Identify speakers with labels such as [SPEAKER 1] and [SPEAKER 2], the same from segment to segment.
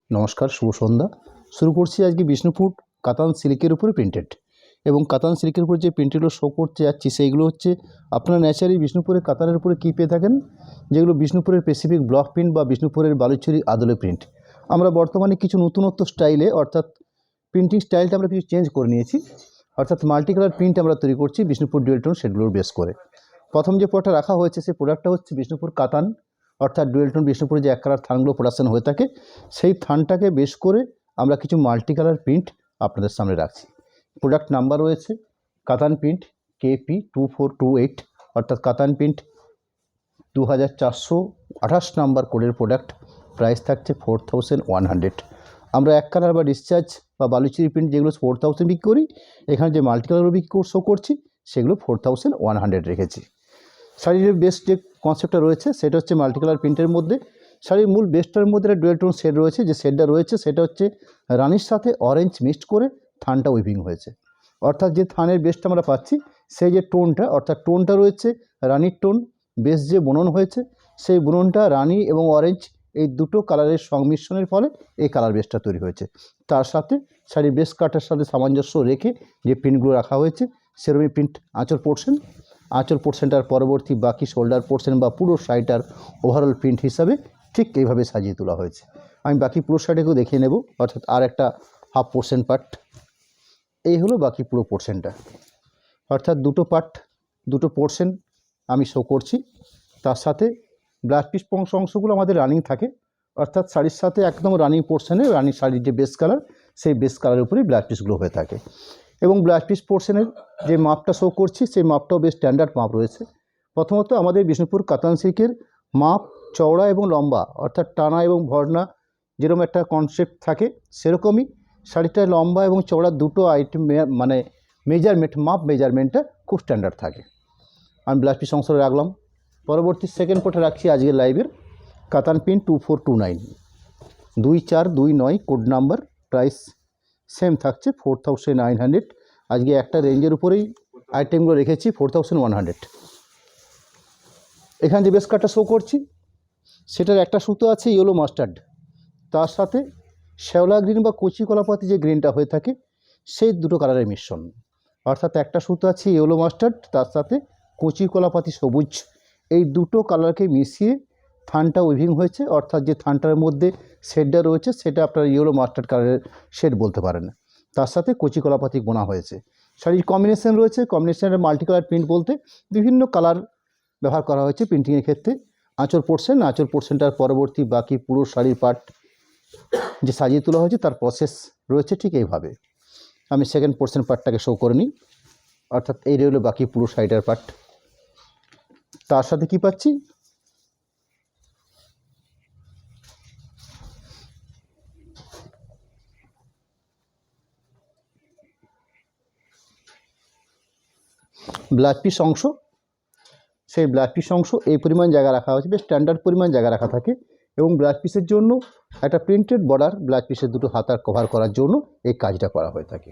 [SPEAKER 1] নমস্কার, শুভ সন্ধ্যা। শুরু করছি আজকে বিষ্ণুপুর কাতান সিল্কের উপরে প্রিন্টেড এবং কাতান সিল্কের উপর যে প্রিন্টেডগুলো শো করতে যাচ্ছি সেইগুলো হচ্ছে আপনারা ন্যাচারালি বিষ্ণুপুরের কাতানের উপরে কী পেয়ে থাকেন, যেগুলো বিষ্ণুপুরের স্পেসিফিক ব্লক প্রিন্ট বা বিষ্ণুপুরের বালুচরী আদলে প্রিন্ট। আমরা বর্তমানে কিছু নতুনত্ব স্টাইলে অর্থাৎ প্রিন্টিং স্টাইলটা আমরা কিছু চেঞ্জ করে নিয়েছি, অর্থাৎ মাল্টি কালার প্রিন্ট আমরা তৈরি করছি বিষ্ণুপুর ডুয়েল টোন সেটগুলোর বেস করে। প্রথম যে প্রোডাক্টটা রাখা হয়েছে সেই প্রোডাক্টটা হচ্ছে বিষ্ণুপুর কাতান, অর্থাৎ ডুয়েল টোন বিষ্ণুপুরে যে এক কালার থানগুলো প্রোডাকশন হয়ে থাকে সেই থানটাকে বেশ করে আমরা কিছু মাল্টি কালার প্রিন্ট আপনাদের সামনে রাখছি। প্রোডাক্ট নাম্বার রয়েছে কাতান প্রিন্ট KP2428, অর্থাৎ কাতান প্রিন্ট 2428 নাম্বার কোডের প্রোডাক্ট। প্রাইস থাকছে 4100। আমরা এক কালার বা ডিসচার্জ বা বালুচরি প্রিন্ট যেগুলো 4000 বিক্রি করি, এখানে যে মাল্টি কালার বিক্রি শো করছি সেগুলো 4100 রেখেছি। শাড়ির বেস্ট যে কনসেপ্টটা রয়েছে সেটা হচ্ছে মাল্টি কালার প্রিন্টের মধ্যে শাড়ির মূল বেস্টটার মধ্যে একটা ডুয়েল টোন শেড রয়েছে। যে শেডটা রয়েছে সেটা হচ্ছে রানির সাথে অরেঞ্জ মিক্সড করে থানটা উইভিং হয়েছে, অর্থাৎ যে থানের বেস্টটা আমরা পাচ্ছি সেই যে টোনটা, অর্থাৎ টোনটা রয়েছে রানির টোন, বেস যে বুনন হয়েছে সেই বুননটা রানি এবং অরেঞ্জ এই দুটো কালারের সংমিশ্রণের ফলে এই কালার বেসটা তৈরি হয়েছে। তার সাথে শাড়ির বেস কাটার সাথে সামঞ্জস্য রেখে যে প্রিন্টগুলো রাখা হয়েছে সেরকমই প্রিন্ট আঁচল পোর্শনটার পরবর্তী বাকি শোল্ডার পোর্শন বা পুরো শাড়িটার ওভারঅল প্রিন্ট হিসাবে ঠিক এইভাবে সাজিয়ে তোলা হয়েছে। আমি বাকি পুরো শাড়িটাকেও দেখিয়ে নেব, অর্থাৎ আর একটা হাফ পোর্শন পার্ট। এই হলো বাকি পুরো পোর্শনটা, অর্থাৎ দুটো পার্ট দুটো পোর্শন আমি শো করছি। তার সাথে ব্লাউজ পিস অংশগুলো আমাদের রানিং থাকে, অর্থাৎ শাড়ির সাথে একদম রানিং পোর্শনে রানিং শাড়ির যে বেস কালার সেই বেস কালারের উপরেই ব্লাউজ পিসগুলো হয়ে থাকে। এবং ব্লাউজ পিস পোর্শনের যে মাপটা শো করছি সেই মাপটাও বেশ স্ট্যান্ডার্ড মাপ রয়েছে। প্রথমত আমাদের বিষ্ণুপুর কাতান সিল্কের মাপ চওড়া এবং লম্বা, অর্থাৎ টানা এবং ভরনা যেরকম একটা কনসেপ্ট থাকে সেরকমই শাড়িটার লম্বা এবং চওড়া দুটো আইটেম মানে মেজারমেন্টটা খুব স্ট্যান্ডার্ড থাকে। আমি ব্লাউজ পিস অংশ রাখলাম। পরবর্তী সেকেন্ড কোডটা রাখছি আজকের লাইভের কাতান print 2429 2429 code number. Price same থাকছে 4900। আজকে একটা রেঞ্জের উপরেই আইটেমগুলো রেখেছি 4100। এখানে যে বেস কাটটা শো করছি সেটার একটা সুতো আছে ইয়েলো মাস্টার্ড, তার সাথে শ্যাওলা গ্রিন বা কচি কলাপাতি যে গ্রিনটা হয়ে থাকে সেই দুটো কালারের মিশ্রণ, অর্থাৎ একটা সুতো আছে ইয়েলো মাস্টার্ড তার সাথে কচি কলাপাতি সবুজ, এই দুটো কালারকে মিশিয়ে থানটা উইভিং হয়েছে। অর্থাৎ যে থানটার মধ্যে শেডটা রয়েছে সেটা আপনার ইয়েলো মাস্টার্ড কালারের শেড বলতে পারেন, তার সাথে কচি কলাপাতি বোনা হয়েছে। শাড়ির কম্বিনেশন রয়েছে, কম্বিনেশনের মাল্টি কালার প্রিন্ট বলতে বিভিন্ন কালার ব্যবহার করা হয়েছে প্রিন্টিংয়ের ক্ষেত্রে। আঁচল পোর্শনটার পরবর্তী বাকি পুরো শাড়ির পার্ট যে সাজিয়ে তোলা হয়েছে তার প্রসেস রয়েছে ঠিক এইভাবে। আমি সেকেন্ড পোর্শন পার্টটাকে শো করে নিই, অর্থাৎ এই রইল বাকি পুরো শাড়িটার পার্ট। তার সাথে কি পাচ্ছি, ব্লাউজ পিস অংশ। সেই ব্লাউজ পিস অংশ এই পরিমাণ জায়গা রাখা হয়েছে, বেশ স্ট্যান্ডার্ড পরিমাণ জায়গা রাখা থাকে। এবং ব্লাউজ পিসের জন্য একটা প্রিন্টেড বর্ডার ব্লাউজ পিসের দুটো হাতার কভার করার জন্য এই কাজটা করা হয়ে থাকে।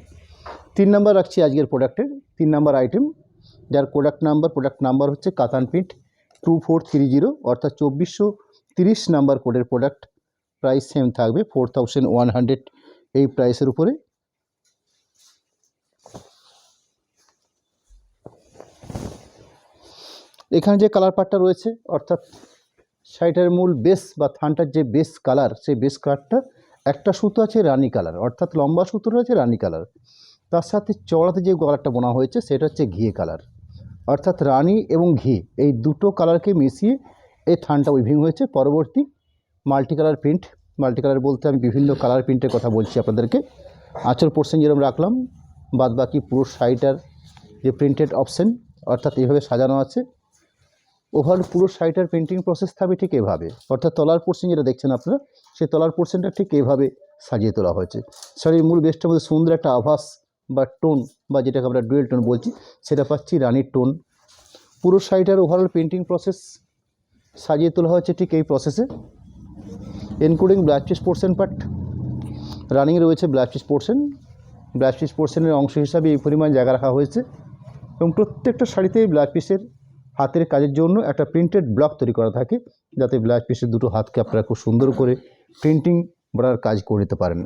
[SPEAKER 1] 3 নাম্বার রাখছি আজকের প্রোডাক্টের 3 নাম্বার আইটেম, যার প্রোডাক্ট নাম্বার হচ্ছে কাতান প্রিন্ট 2430, অর্থাৎ 2430 নাম্বার কোডের প্রোডাক্ট। প্রাইস সেম থাকবে 4100 এই প্রাইসের উপরে। এখানে যে কালার পার্টটা রয়েছে, অর্থাৎ শাড়িটার মূল বেস বা থানটার যে বেস কালার সেই বেস কালারটা একটা সুতো আছে রানি কালার, অর্থাৎ লম্বা সুতো রয়েছে রানি কালার, তার সাথে চওড়াতে যে কালারটা বোনা হয়েছে সেটা হচ্ছে ঘিয়ে কালার, অর্থাৎ রানি এবং ঘি এই দুটো কালারকে মিশিয়ে এই থানটা উইভিং হয়েছে। পরবর্তী মাল্টি কালার বলতে আমি বিভিন্ন কালার প্রিন্টের কথা বলছি আপনাদেরকে। আঁচল পোর্শন যেরকম রাখলাম, বাদ বাকি পুরো শাড়িটার যে প্রিন্টেড অপশন অর্থাৎ এইভাবে সাজানো আছে। ওভারঅল পুরো শাড়িটার প্রিন্টিং প্রসেস থাকবে ঠিক এভাবে, অর্থাৎ তলার পোর্শন যেটা দেখছেন আপনারা সেই তলার পোর্শনটা ঠিক এইভাবে সাজিয়ে তোলা হয়েছে। শাড়ির মূল বেসটার মধ্যে সুন্দর একটা আভাস বা টোন বা যেটাকে আমরা ডুয়েল টোন বলছি সেটা পাচ্ছি রানির টোন। পুরো শাড়িটার ওভারঅল প্রিন্টিং প্রসেস সাজিয়ে তোলা হয়েছে ঠিক এই প্রসেসে, including blouse piece portion part running রয়েছে। ব্লাউজ পিস পোর্শনের অংশ হিসাবে এই পরিমাণ জায়গা রাখা হয়েছে এবং প্রত্যেকটা শাড়িতেই ব্লাউজ পিসের হাতের কাজের জন্য একটা প্রিন্টেড ব্লক তৈরি করা থাকে, যাতে ব্লাউজ পিসের দুটো হাতকে আপনারা খুব সুন্দর করে প্রিন্টিং বর্ডার কাজ করে নিতে পারেন।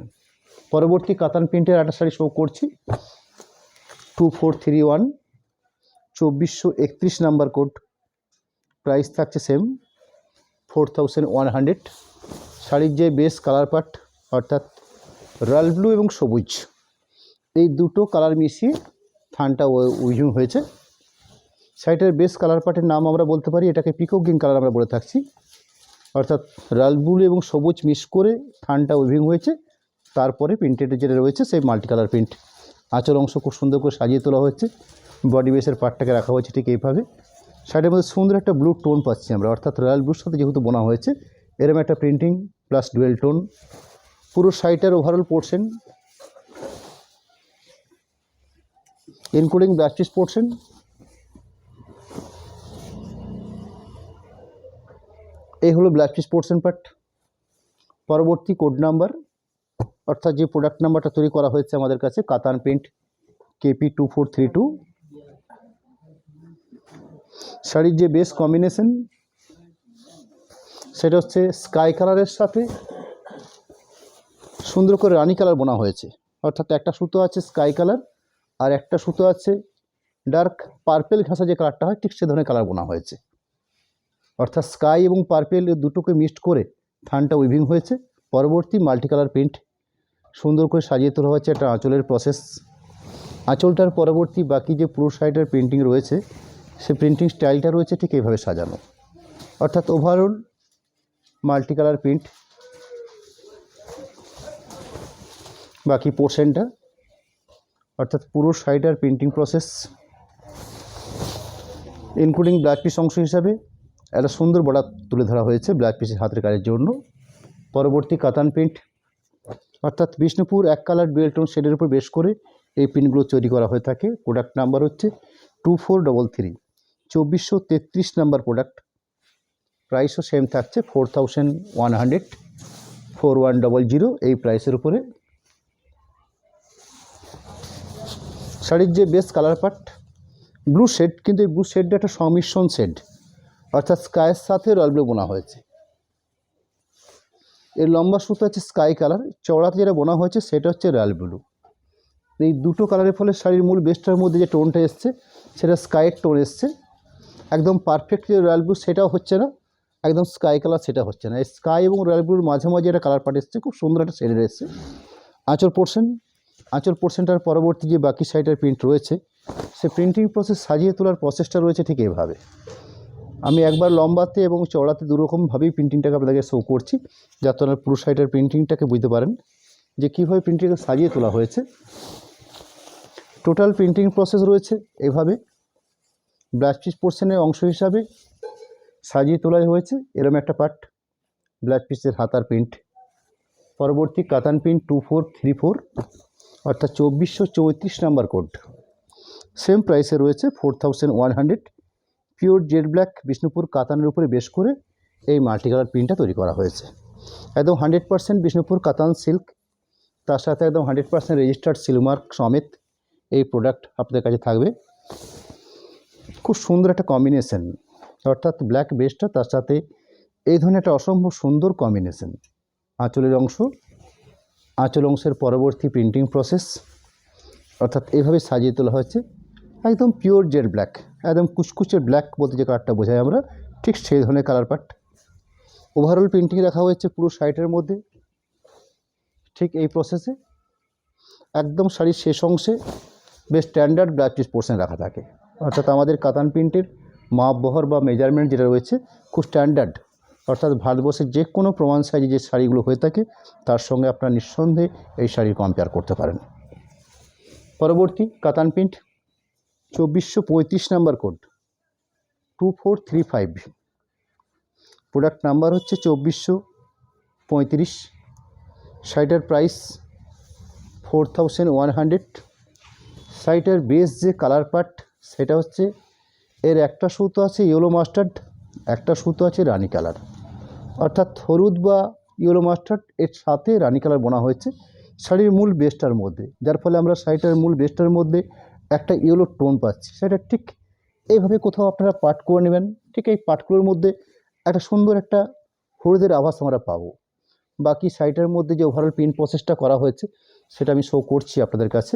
[SPEAKER 1] পরবর্তী কাতান প্রিন্টের একটা শাড়ি শো করছি, 2431, 2431 নাম্বার কোড, প্রাইস থাকছে সেম 4100। শাড়ির যে বেস কালার পার্ট অর্থাৎ রয়্যাল ব্লু এবং সবুজ, এই দুটো কালার মিশিয়ে থানটা উইভিং হয়েছে। শাড়িটার বেস কালার পার্টের নাম আমরা বলতে পারি, এটাকে পিকক গ্রিন কালার আমরা বলে থাকছি, অর্থাৎ রয়্যাল ব্লু এবং সবুজ মিক্স করে থানটা উইভিং হয়েছে। তারপরে প্রিন্টেড যেটা রয়েছে সেই মাল্টি কালার প্রিন্ট। আঁচল অংশ খুব সুন্দর করে সাজিয়ে তোলা হয়েছে, বডি বেসের পার্টটাকে রাখা হয়েছে ঠিক এইভাবে। শাড়ির মধ্যে সুন্দর একটা ব্লু টোন পাচ্ছি আমরা, অর্থাৎ রয়্যাল ব্লুর সাথে যেহেতু বোনা হয়েছে এরকম একটা প্রিন্টিং প্লাস ডুয়েল টোন। পুরো শাড়িটার overall portion including blouse piece portion, এই হলো ব্লাউজ পিস পোর্শন পার্ট। পরবর্তী কোড নাম্বার অর্থাৎ যে প্রোডাক্ট নাম্বারটা তৈরি করা হয়েছে আমাদের কাছে কাতান প্রিন্ট KP2432। শাড়ির যে বেস কম্বিনেশন সেটা হচ্ছে স্কাই কালারের সাথে সুন্দর করে রানি কালার বোনা হয়েছে, অর্থাৎ একটা সুতো আছে স্কাই কালার আর একটা সুতো আছে ডার্ক পার্পেল ঘাসা যে কালারটা হয় ঠিক সে ধরনের কালার বোনা হয়েছে, অর্থাৎ স্কাই এবং পার্পেল দুটোকে মিক্সড করে থানটা উইভিং হয়েছে। পরবর্তী মাল্টি কালার প্রিন্ট সুন্দর করে সাজিয়ে তোলা হয়েছে, একটা আঁচলের প্রসেস। আঁচলটার পরবর্তী বাকি যে পুরো শাড়িটার প্রিন্টিং রয়েছে সে প্রিন্টিং স্টাইলটা রয়েছে ঠিক এইভাবে সাজানো, অর্থাৎ ওভারঅল মাল্টি কালার প্রিন্ট। বাকি পোর্শনটা অর্থাৎ পুরো শাড়িটার printing process including blouse piece অংশ হিসাবে একটা সুন্দর বর্ডার তুলে ধরা হয়েছে ব্লাউজ পিসের হাতের কাজের জন্য। পরবর্তী কাতান প্রিন্ট অর্থাৎ বিষ্ণুপুর এক কালার ডুয়েল টোন শেডের উপর বেশ করে এই প্রিন্টগুলো তৈরি করা হয়ে থাকে। প্রোডাক্ট নাম্বার হচ্ছে 2433, 2433 নাম্বার প্রোডাক্ট। প্রাইসও সেম থাকছে 4100, 4100 এই প্রাইসের উপরে। শাড়ির যে base colour part blue shade, কিন্তু এই ব্লু শেডটা একটা সংমিশ্রণ শেড, অর্থাৎ স্কাইয়ের সাথে রয়্যাল ব্লু বোনা হয়েছে। এর লম্বা সুতো আছে স্কাই কালার, চওড়াতে যেটা বোনা হয়েছে সেটা হচ্ছে রয়্যাল ব্লু। এই দুটো কালারের ফলে শাড়ির মূল বেসটার মধ্যে যে টোনটা এসছে সেটা স্কাইয়ের টোন এসছে। একদম পারফেক্ট যে রয়্যাল ব্লু সেটাও হচ্ছে না, একদম স্কাই কালার সেটা হচ্ছে না। এই স্কাই এবং রয়্যাল ব্লুর মাঝামাঝি একটা কালার পার্ট এসছে, খুব সুন্দর একটা শেডের এসছে। আঁচল পোর্শনটার পরবর্তী যে বাকি শাড়িটার প্রিন্ট রয়েছে সে প্রিন্টিং প্রসেস সাজিয়ে তোলার প্রসেসটা রয়েছে ঠিক এইভাবে। আমি একবার লম্বাতে এবং চওড়াতে দুরকমভাবেই প্রিন্টিংটাকে আপনাদের শো করছি, যাতে আপনার পুরো শাড়িটার প্রিন্টিংটাকে বুঝতে পারেন যে কীভাবে প্রিন্টিংটা সাজিয়ে তোলা হয়েছে। টোটাল প্রিন্টিং প্রসেস রয়েছে এভাবে। ব্লাউজ পিস পোর্শনের অংশ হিসাবে সাজিয়ে তোলা হয়েছে এরকম একটা পার্ট, ব্লাউজ পিসের হাতার প্রিন্ট। পরবর্তী কাতান প্রিন্ট 2434 অর্থাৎ 2434 নাম্বার কোড, সেম প্রাইসে রয়েছে 4100। পিওর জেড ব্ল্যাক বিষ্ণুপুর কাতানের উপরে বেশ করে এই মাল্টি কালার প্রিন্টটা তৈরি করা হয়েছে। একদম 100% বিষ্ণুপুর কাতান সিল্ক, তার সাথে একদম 100% রেজিস্টার্ড সিলমার্ক সমেত এই প্রোডাক্ট আপনাদের কাছে থাকবে। খুব সুন্দর একটা কম্বিনেশন, অর্থাৎ ব্ল্যাক বেসটা তার সাথে এই ধরনের একটা অসম্ভব সুন্দর কম্বিনেশন। আঁচল অংশের পরবর্তী প্রিন্টিং প্রসেস অর্থাৎ এইভাবে সাজিয়ে তোলা হয়েছে। একদম পিওর জেড ব্ল্যাক, একদম কুচকুচে ব্ল্যাক বলতে যে কালারটা বোঝাই আমরা, ঠিক সেই ধরনের কালার পার্ট। ওভারঅল প্রিন্টিং রাখা হয়েছে পুরো শাড়িটার মধ্যে ঠিক এই প্রসেসে। একদম শাড়ির শেষ অংশে বেশ স্ট্যান্ডার্ড ব্লাউজ পিস পোর্শন রাখা থাকে, অর্থাৎ আমাদের কাতান প্রিন্টের মাপ বহর বা মেজারমেন্ট যেটা রয়েছে খুব স্ট্যান্ডার্ড, অর্থাৎ ভারতবর্ষের যে কোনো প্রমাণ সাইজে যে শাড়িগুলো হয়ে থাকে তার সঙ্গে আপনারা নিঃসন্দেহে এই শাড়ি কম্পেয়ার করতে পারেন। পরবর্তী কাতান print 2435 number code, 2435, product number হচ্ছে 2435। শাড়িটার প্রাইস 4100। শাড়িটার বেস যে কালার পার্ট সেটা হচ্ছে এর একটা সুতো আছে ইয়েলো মাস্টার্ড, একটা সুতো আছে রানি কালার, অর্থাৎ হলুদ বা ইয়েলো মাস্টার্ড এর সাথে রানি কালার বোনা হয়েছে শাড়ির মূল বেসটার মধ্যে, যার ফলে আমরা শাড়িটার মূল বেসটার মধ্যে একটা ইয়েলো টোন পাচ্ছি। সেটা ঠিক এইভাবে কোথাও আপনারা পাট করে নেবেন, ঠিক এই পাটগুলোর মধ্যে একটা সুন্দর একটা হলুদের আভাস আমরা পাবো। বাকি শাড়িটার মধ্যে যে ওভারঅল প্রিন্ট প্রসেসটা করা হয়েছে সেটা আমি শো করছি আপনাদের কাছে।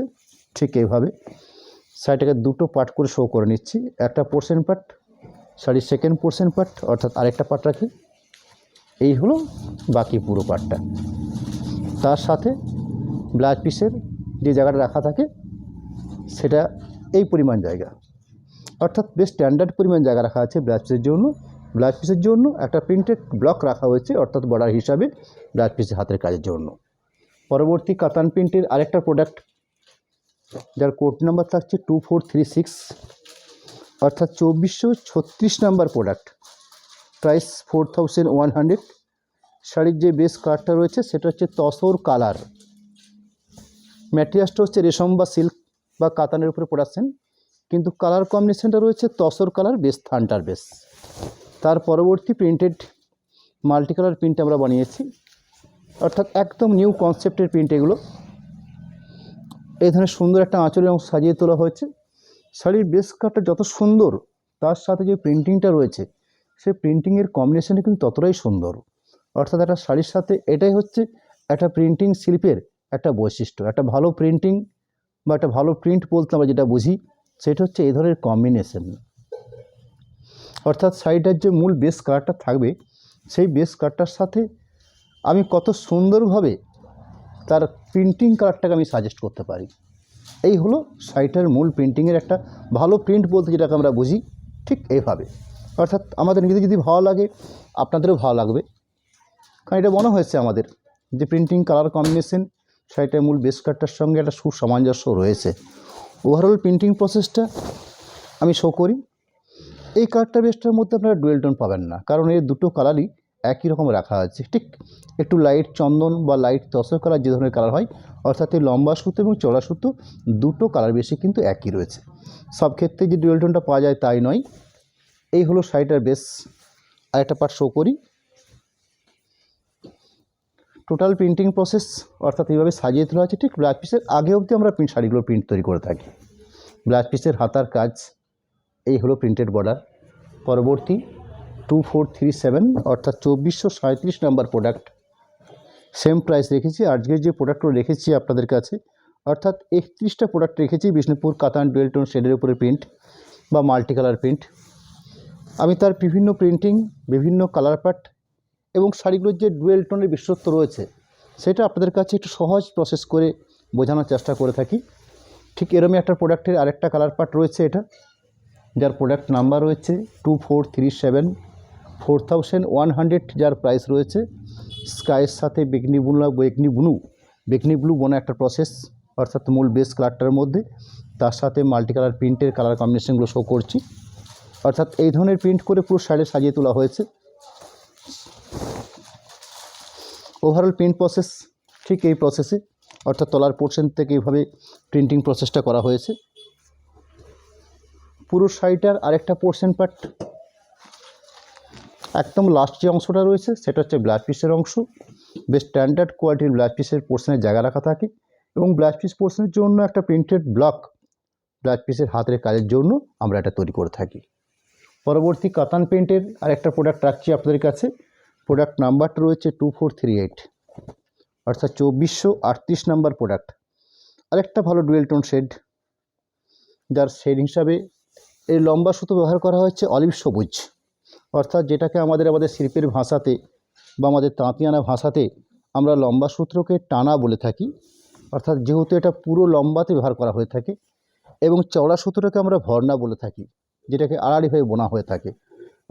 [SPEAKER 1] ঠিক এইভাবে শাড়িটাকে দুটো পার্ট করে শো করে নিচ্ছি। একটা পোর্শন পার্ট, শাড়ির সেকেন্ড পোর্শন পার্ট, অর্থাৎ আরেকটা পার্ট রাখি। এই হলো বাকি পুরো পার্টটা। তার সাথে ব্লাউজ পিসের যে জায়গাটা রাখা থাকে সেটা এই পরিমাণ জায়গা, অর্থাৎ বেশ স্ট্যান্ডার্ড পরিমাণ জায়গা রাখা আছে ব্লাউজ পিসের জন্য। ব্লাউজ পিসের জন্য একটা প্রিন্টেড ব্লক রাখা হয়েছে, অর্থাৎ বর্ডার হিসাবে ব্লাউজ পিসের হাতের কাজের জন্য। পরবর্তী কাতান প্রিন্টের আরেকটা প্রোডাক্ট, যার কোড নাম্বার থাকছে 2436, অর্থাৎ 2436 নাম্বার প্রোডাক্ট। প্রাইস 4100। শাড়ির যে বেস কালারটা রয়েছে সেটা হচ্ছে তসর কালার। ম্যাটেরিয়ালসটা হচ্ছে রেশম বা সিল্ক বা কাতানের উপরে প্রোডাকশন, কিন্তু কালার কম্বিনেশনটা রয়েছে তসর কালার বেস, থানটার বেস। তার পরবর্তী প্রিন্টেড মাল্টি কালার প্রিন্ট আমরা বানিয়েছি, অর্থাৎ একদম নিউ কনসেপ্টের প্রিন্ট এগুলো। এই ধরনের সুন্দর একটা আঁচলের অংশ সাজিয়ে তোলা হয়েছে। শাড়ির বেস কালারটা যত সুন্দর, তার সাথে যে প্রিন্টিংটা রয়েছে সেই প্রিন্টিংয়ের কম্বিনেশনটা কিন্তু ততটাই সুন্দর। অর্থাৎ একটা শাড়ির সাথে এটাই হচ্ছে একটা প্রিন্টিং শিল্পের একটা বৈশিষ্ট্য। একটা ভালো প্রিন্টিং বা একটা ভালো প্রিন্ট বলতে আমরা যেটা বুঝি সেটা হচ্ছে এই ধরনের কম্বিনেশন। অর্থাৎ শাড়িটার যে মূল বেস কালারটা থাকবে সেই বেস কালারটার সাথে আমি কত সুন্দরভাবে তার প্রিন্টিং কালারটাকে আমি সাজেস্ট করতে পারি। এই হলো শাড়িটার মূল প্রিন্টিংয়ের একটা ভালো প্রিন্ট বলতে যেটাকে আমরা বুঝি, ঠিক এইভাবে। অর্থাৎ আমাদের নিজেদের যদি ভালো লাগে আপনাদেরও ভালো লাগবে, কারণ এটা মনে হয়েছে আমাদের যে প্রিন্টিং কালার কম্বিনেশন শাড়িটার মূল বেস কালারটার সঙ্গে একটা সুসামঞ্জস্য রয়েছে। ওভারঅল প্রিন্টিং প্রসেসটা আমি শো করি। এই কালারটা বেসটার মধ্যে আপনারা ডুয়েল টোন পাবেন না, কারণ এর দুটো কালারই একই রকম রাখা আছে। ঠিক একটু লাইট চন্দন বা লাইট তসর কালার যে ধরনের কালার হয়, অর্থাৎ এই লম্বা সুতো এবং চড়া সুতো দুটো কালার বেশি কিন্তু একই রয়েছে। সব ক্ষেত্রে যে ডুয়েল টোনটা পাওয়া যায় তাই নয়। এই হলো শাড়িটার বেস। আরেকটা পার্ট শো করি। টোটাল প্রিন্টিং প্রসেস অর্থাৎ এইভাবে সাজিয়ে তোলা আছে। ঠিক ব্লাউজ পিসের আগে অবধি আমরা শাড়িগুলো প্রিন্ট তৈরি করে থাকি। ব্লাউজ পিসের হাতার কাজ, এই হলো প্রিন্টেড বর্ডার। পরবর্তী 2437 অর্থাৎ 2437 নাম্বার প্রোডাক্ট। সেম প্রাইস রেখেছি। আজকের যে প্রোডাক্টগুলো রেখেছি আপনাদের কাছে, অর্থাৎ 31টা প্রোডাক্ট রেখেছি বিষ্ণুপুর কাতান ডুয়েল টোন শেডের উপরে প্রিন্ট বা মাল্টি কালার প্রিন্ট। আমি তার বিভিন্ন প্রিন্টিং, বিভিন্ন কালার পার্ট এবং শাড়িগুলোর যে ডুয়েল টোনের বিশেষত্ব রয়েছে সেটা আপনাদের কাছে একটু সহজ প্রসেস করে বোঝানোর চেষ্টা করে থাকি। ঠিক এরকমই একটা প্রোডাক্টের আরেকটা কালার পার্ট রয়েছে, এটা যার প্রোডাক্ট নাম্বার রয়েছে 2437, 4100 যার প্রাইস রয়েছে। স্কাইয়ের সাথে বেগনি ব্লু বোনা একটা প্রসেস, অর্থাৎ মূল বেস কালারটার মধ্যে তার সাথে মাল্টি কালার প্রিন্টের কালার কম্বিনেশনগুলো শো করছি। অর্থাৎ এই ধরনের প্রিন্ট করে পুরো শাড়ি সাজিয়ে তোলা হয়েছে। ওভারঅল প্রিন্ট প্রসেস ঠিক এই প্রসেসে, অর্থাৎ তলার পোর্শন থেকে এইভাবে প্রিন্টিং প্রসেসটা করা হয়েছে। পুরো শাড়িটার আরেকটা পোর্শন পার্ট, একদম লাস্ট যে অংশটা রয়েছে সেটা হচ্ছে ব্লাউজ পিসের অংশ। বেশ স্ট্যান্ডার্ড কোয়ালিটির ব্লাউজ পিসের পোর্শনের জায়গা রাখা থাকে এবং ব্লাউজ পিস পোর্শনের জন্য একটা প্রিন্টেড ব্লক ব্লাউজ পিসের হাতের কাজের জন্য আমরা এটা তৈরি করে থাকি। পরবর্তী কাতান প্রিন্টের আরেকটা প্রোডাক্ট রাখছি আপনাদের কাছে। প্রোডাক্ট নাম্বারটা রয়েছে 2438, অর্থাৎ 2438 নাম্বার প্রোডাক্ট। আরেকটা ভালো ডুয়েল টোন শেড, যার শেড হিসাবে এই লম্বা সুতো ব্যবহার করা হয়েছে অলিভ সবুজ, অর্থাৎ যেটাকে আমাদের শিল্পের ভাষাতে বা আমাদের তাঁতিয়ানা ভাষাতে আমরা লম্বা সূত্রকে টানা বলে থাকি। অর্থাৎ যেহেতু এটা পুরো লম্বাতে ব্যবহার করা হয়ে থাকে, এবং চওড়া সূত্রটাকে আমরা ভর্না বলে থাকি, যেটাকে আড়াআড়িভাবে বোনা হয়ে থাকে।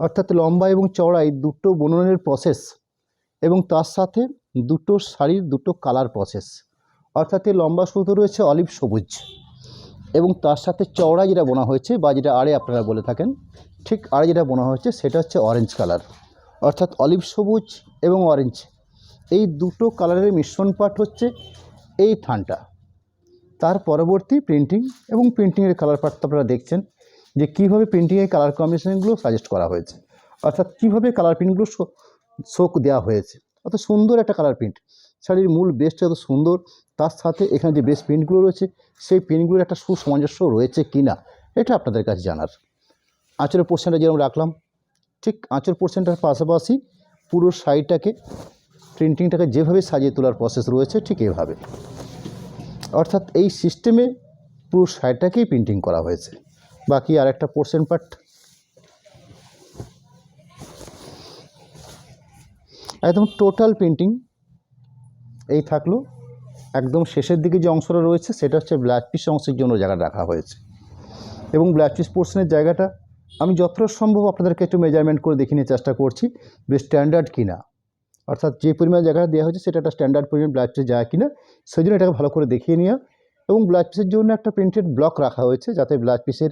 [SPEAKER 1] অর্থাৎ লম্বা এবং চওড়া এই দুটো বুননের প্রসেস এবং তার সাথে দুটো শাড়ির দুটো কালার প্রসেস। অর্থাৎ এই লম্বা সুতো রয়েছে অলিভ সবুজ এবং তার সাথে চওড়া যেটা বোনা হয়েছে বা যেটা আড়ে আপনারা বলে থাকেন, ঠিক আড়ে যেটা বোনা হয়েছে সেটা হচ্ছে অরেঞ্জ কালার। অর্থাৎ অলিভ সবুজ এবং অরেঞ্জ এই দুটো কালারের মিশ্রণ পাঠ হচ্ছে এই থানটা। তার পরবর্তী প্রিন্টিং এবং প্রিন্টিংয়ের কালার পার্ট আপনারা দেখছেন যে কীভাবে প্রিন্টিংয়ের কালার কম্বিনেশনগুলো সাজেস্ট করা হয়েছে, অর্থাৎ কীভাবে কালার প্রিন্টগুলো শোক দেওয়া হয়েছে। অত সুন্দর একটা কালার প্রিন্ট, শাড়ির মূল বেসটা এত সুন্দর, তার সাথে এখানে যে বেস প্রিন্টগুলো রয়েছে সেই প্রিন্টগুলোর একটা সুসামঞ্জস্য রয়েছে কি না এটা আপনাদের কাছে জানার। আঁচলের পোর্শনটা যেরকম রাখলাম, ঠিক আঁচল পোর্শনটার পাশাপাশি পুরো শাড়িটাকে প্রিন্টিংটাকে যেভাবে সাজিয়ে তোলার প্রসেস রয়েছে ঠিক এভাবে, অর্থাৎ এই সিস্টেমে পুরো শাড়িটাকেই প্রিন্টিং করা হয়েছে। বাকি আর একটা পোর্শন পার্ট, একদম টোটাল প্রিন্টিং এই থাকলো। একদম শেষের দিকে যে অংশটা রয়েছে সেটা হচ্ছে ব্লাউজ পিস অংশের জন্য জায়গা রাখা হয়েছে, এবং ব্লাউজ পিস পোর্শনের জায়গাটা আমি যতটা সম্ভব আপনাদেরকে একটু মেজারমেন্ট করে দেখিয়ে নেওয়ার চেষ্টা করছি বেশ স্ট্যান্ডার্ড কিনা, অর্থাৎ যে পরিমাণ জায়গাটা দেওয়া হয়েছে সেটা একটা স্ট্যান্ডার্ড পরিমাণ ব্লাউজ পিসের জায়গা কিনা সেই জন্য এটাকে ভালো করে দেখিয়ে নেওয়া। এবং ব্লাউজ পিসের জন্য একটা প্রিন্টেড ব্লক রাখা হয়েছে যাতে ব্লাউজ পিসের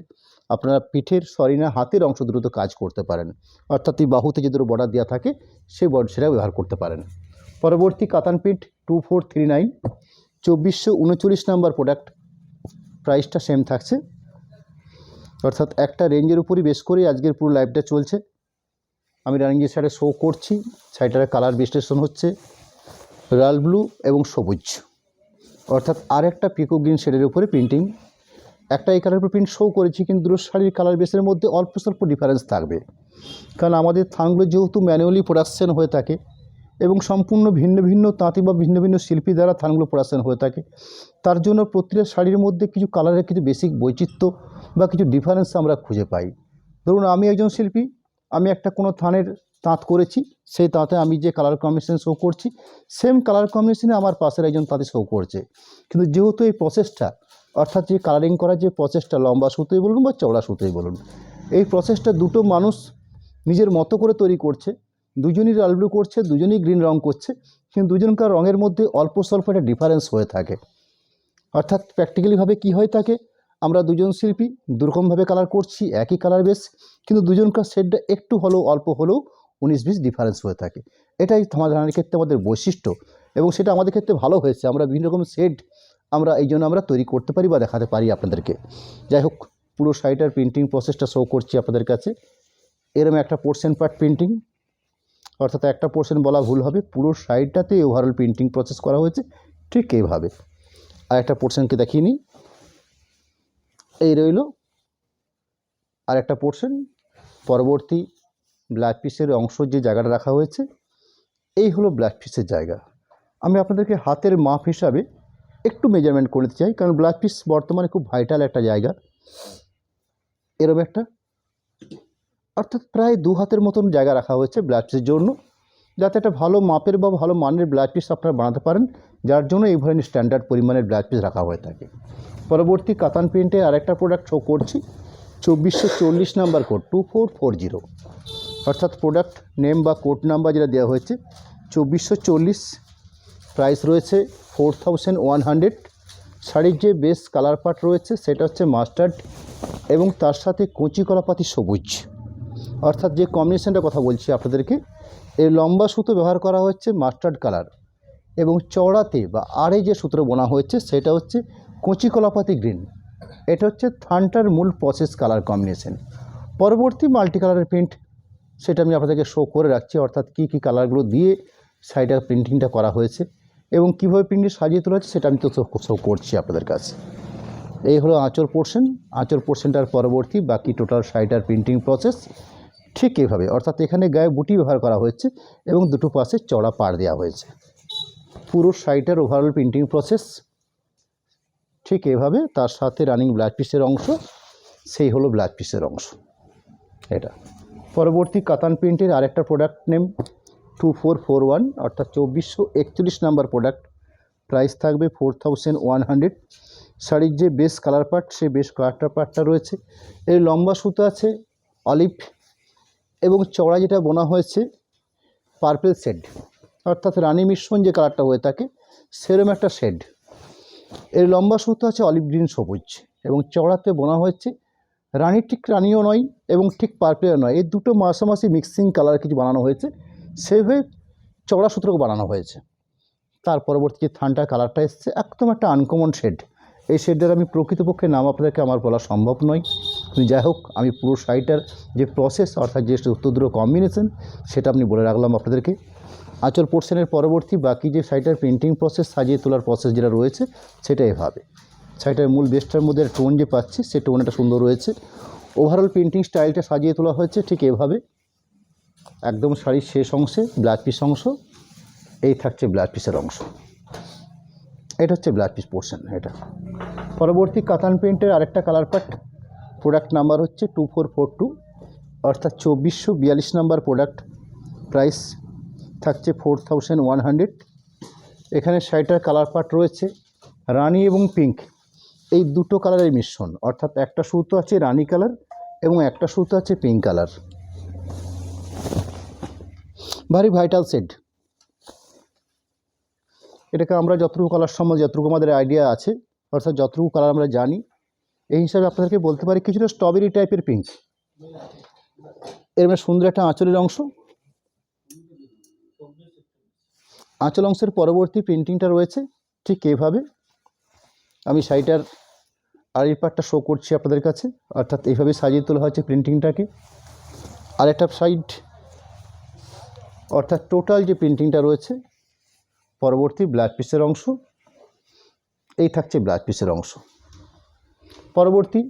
[SPEAKER 1] আপনারা পিঠের সরিনা হাতের অংশ দ্রুত কাজ করতে পারেন, অর্থাৎ এই বাহুতে যে দুটো বর্ডার দেওয়া থাকে সেই বর্ডার সেটা ব্যবহার করতে পারেন। পরবর্তী কাতান প্রিন্ট 2439 2439 নাম্বার প্রোডাক্ট, প্রাইসটা সেম থাকছে, অর্থাৎ একটা রেঞ্জের উপরই বেশ করে আজকের পুরো লাইভটা চলছে। আমি রানিং যে সাইডে শো করছি সাইডটার কালার বিশ্লেষণ হচ্ছে রয়্যাল ব্লু এবং সবুজ, অর্থাৎ আর একটা পিকো গ্রিন শেডের উপরে প্রিন্টিং। একটা এই কালার উপর প্রিন্ট শো করেছি, কিন্তু দুটো শাড়ির কালার বেসের মধ্যে অল্প স্বল্প ডিফারেন্স থাকবে, কারণ আমাদের থানগুলো যেহেতু ম্যানুয়ালি প্রোডাকশন হয়ে থাকে এবং সম্পূর্ণ ভিন্ন ভিন্ন তাঁতি বা ভিন্ন ভিন্ন শিল্পী দ্বারা থানগুলো প্রোডাকশন হয়ে থাকে, তার জন্য প্রতিটা শাড়ির মধ্যে কিছু কালারের কিছু বেসিক বৈচিত্র্য বা কিছু ডিফারেন্স আমরা খুঁজে পাই। ধরুন আমি একজন শিল্পী, আমি একটা কোনো থানের তাঁত করেছি, সেই তাঁতে আমি যে কালার কম্বিনেশন শো করছি সেম কালার কম্বিনেশনে আমার পাশের একজন তাঁতি শো করছে, কিন্তু যেহেতু এই প্রসেসটা অর্থাৎ যে কালারিং করার যে প্রসেসটা লম্বা সুতোই বলুন বা চওড়া সুতোই বলুন, এই প্রসেসটা দুটো মানুষ নিজের মতো করে তৈরি করছে, দুজনই লাল ব্লু করছে, দুজনই গ্রিন রং করছে, কিন্তু দুজনকার রঙের মধ্যে অল্প স্বল্প একটা ডিফারেন্স হয়ে থাকে। অর্থাৎ প্র্যাকটিক্যালিভাবে কী হয়ে থাকে, আমরা দুজন শিল্পী দুরকমভাবে কালার করছি একই কালার বেস, কিন্তু দুজনকার শেডটা একটু হলেও অল্প হলেও 19-20 ডিফারেন্স হয়ে থাকে। এটাই সমাধানের ক্ষেত্রে আমাদের বৈশিষ্ট্য, এবং সেটা আমাদের ক্ষেত্রে ভালো হয়েছে। আমরা বিভিন্ন রকম শেড আমরা এই জন্য আমরা তৈরি করতে পারি বা দেখাতে পারি আপনাদেরকে। যাই হোক, পুরো শাড়িটার প্রিন্টিং প্রসেসটা শো করছি আপনাদের কাছে। এরকম একটা পোর্শন পার্ট প্রিন্টিং, অর্থাৎ একটা পোর্শন বলা ভুল হবে, পুরো শাড়িটাতে ওভারঅল প্রিন্টিং প্রসেস করা হয়েছে ঠিক এইভাবে। আর একটা পোর্শনকে দেখিয়ে নিই, এই রইল আর একটা পোর্শন। পরবর্তী ব্লাউজ পিসের অংশ যে জায়গাটা রাখা হয়েছে এই হলো ব্লাউজ পিসের জায়গা। আমি আপনাদেরকে হাতের মাপ হিসাবে একটু মেজারমেন্ট করে দিতে চাই, কারণ ব্লাউজ পিস বর্তমানে খুব ভাইটাল একটা জায়গা। এরকম একটা, অর্থাৎ প্রায় 2 হাতের মতন জায়গা রাখা হয়েছে ব্লাউজ পিসের জন্য, যাতে একটা ভালো মাপের বা ভালো মানের ব্লাউজ পিস আপনারা বানাতে পারেন, যার জন্য এই ধরনের স্ট্যান্ডার্ড পরিমাণের ব্লাউজ পিস রাখা হয়ে থাকে। পরবর্তী কাতান প্রিন্টে আরেকটা প্রোডাক্ট শো করছি 2440 নাম্বার কোড 2440, অর্থাৎ প্রোডাক্ট নেম বা কোড নাম্বার যেটা দেওয়া হয়েছে 2440, প্রাইস রয়েছে 4100। শাড়ির যে বেস কালার পার্ট রয়েছে সেটা হচ্ছে মাস্টার্ড এবং তার সাথে কচি কলাপাতি সবুজ, অর্থাৎ যে কম্বিনেশনটার কথা বলছি আপনাদেরকে, এই লম্বা সুতো ব্যবহার করা হচ্ছে মাস্টার্ড কালার, এবং চওড়াতে বা আড়ে যে সুতোটা বোনা হয়েছে সেটা হচ্ছে কচি কলাপাতি গ্রিন। এটা হচ্ছে থানটার মূল প্রসেস কালার কম্বিনেশন। পরবর্তী মাল্টি কালারের প্রিন্ট সেটা আমি আপনাদেরকে শো করে রাখছি, অর্থাৎ কী কী কালারগুলো দিয়ে শাড়িটার প্রিন্টিংটা করা হয়েছে এবং কীভাবে প্রিন্টে সাজিয়ে তোলা হচ্ছে সেটা আমি তো শো করছি আপনাদের কাছে। এই হলো আঁচল পোর্শন। আঁচল পোর্শনটার পরবর্তী বাকি টোটাল শাড়িটার প্রিন্টিং প্রসেস ঠিক এইভাবে, অর্থাৎ এখানে গায়ে বুটি ব্যবহার করা হয়েছে এবং দুটো পাশে চড়া পাড় দেওয়া হয়েছে। পুরো শাড়িটার ওভারঅল প্রিন্টিং প্রসেস ঠিক এভাবে, তার সাথে রানিং ব্লাউজ পিসের অংশ, সেই হলো ব্লাউজ পিসের অংশ এটা। পরবর্তী কাতান প্রিন্টের আরেকটা প্রোডাক্ট নেম 2441, অর্থাৎ 2441 নাম্বার প্রোডাক্ট, প্রাইস থাকবে 4100। শাড়ির যে বেস কালার পার্ট সেই বেস কালারটা পার্টটা রয়েছে, এর লম্বা সুতো আছে অলিভ এবং চওড়া যেটা বোনা হয়েছে পার্পল শেড, অর্থাৎ রানী মিশ্রণ যে কালারটা হয়ে থাকে সেরকম একটা শেড। এর লম্বা সুতো আছে অলিভ গ্রিন সবুজ এবং চওড়াতে বোনা হয়েছে রানীর ঠিক রানীও নয় এবং ঠিক পার্পেলও নয়, এই দুটো মাসামাসি মিক্সিং কালার কিছু বানানো হয়েছে, সেইভাবে চওড়া সুতোকে বানানো হয়েছে। তার পরবর্তী যে থানটার কালারটা এসছে একদম একটা আনকমন শেড। এই শেডটার আমি প্রকৃতপক্ষে নাম আপনাদেরকে আমার বলা সম্ভব নয়, কিন্তু যাই হোক আমি পুরো শাড়িটার যে প্রসেস অর্থাৎ যে উত্তর কম্বিনেশন সেটা আপনি বলে রাখলাম আপনাদেরকে। আঁচল পোর্শনের পরবর্তী বাকি যে শাড়িটার প্রিন্টিং প্রসেস সাজিয়ে তোলার প্রসেস যেটা রয়েছে সেটা এভাবে। শাড়িটার মূল বেসটার মধ্যে টোন যে পাচ্ছি সে টোনটা সুন্দর রয়েছে। ওভারঅল প্রিন্টিং স্টাইলটা সাজিয়ে তোলা হয়েছে ঠিক এভাবে, একদম শাড়ির শেষ অংশে ব্লাউজ পিস অংশ এই থাকছে ব্লাউজ পিসের অংশ, এটা হচ্ছে ব্লাউজ পিস পোর্শন। এটা পরবর্তী কাতান প্রিন্টের আরেকটা কালার পার্ট, প্রোডাক্ট নাম্বার হচ্ছে 2442, অর্থাৎ 2442 নাম্বার প্রোডাক্ট। প্রাইস থাকছে 4100। এখানে শাড়িটার কালার পার্ট রয়েছে রানি এবং পিঙ্ক, এই দুটো কালারের মিশ্রণ, অর্থাৎ একটা সুতো আছে রানি কালার এবং একটা সুতো আছে পিঙ্ক কালার। ভারী ভাইটাল শেড। এটাকে আমরা যতটুকু কালার সম্বন্ধে যতটুকু আমাদের আইডিয়া আছে, অর্থাৎ যতটুকু কালার আমরা জানি, এই হিসাবে আপনাদেরকে বলতে পারি কিছুটা স্ট্রবেরি টাইপের পিঙ্ক। এর মানে সুন্দর একটা আঁচলের অংশ। আঁচল অংশের পরবর্তী প্রিন্টিংটা রয়েছে ঠিক এইভাবে। আমি শাড়িটার আড়ির পাটটা শো করছি আপনাদের কাছে, অর্থাৎ এইভাবে সাজিয়ে তোলা হচ্ছে প্রিন্টিংটাকে। আর একটা সাইড, অর্থাৎ টোটাল যে প্রিন্টিংটা রয়েছে পরবর্তী ব্লাউজ পিসের অংশ, এই থাকছে ব্লাউজ পিসের অংশ। পরবর্তী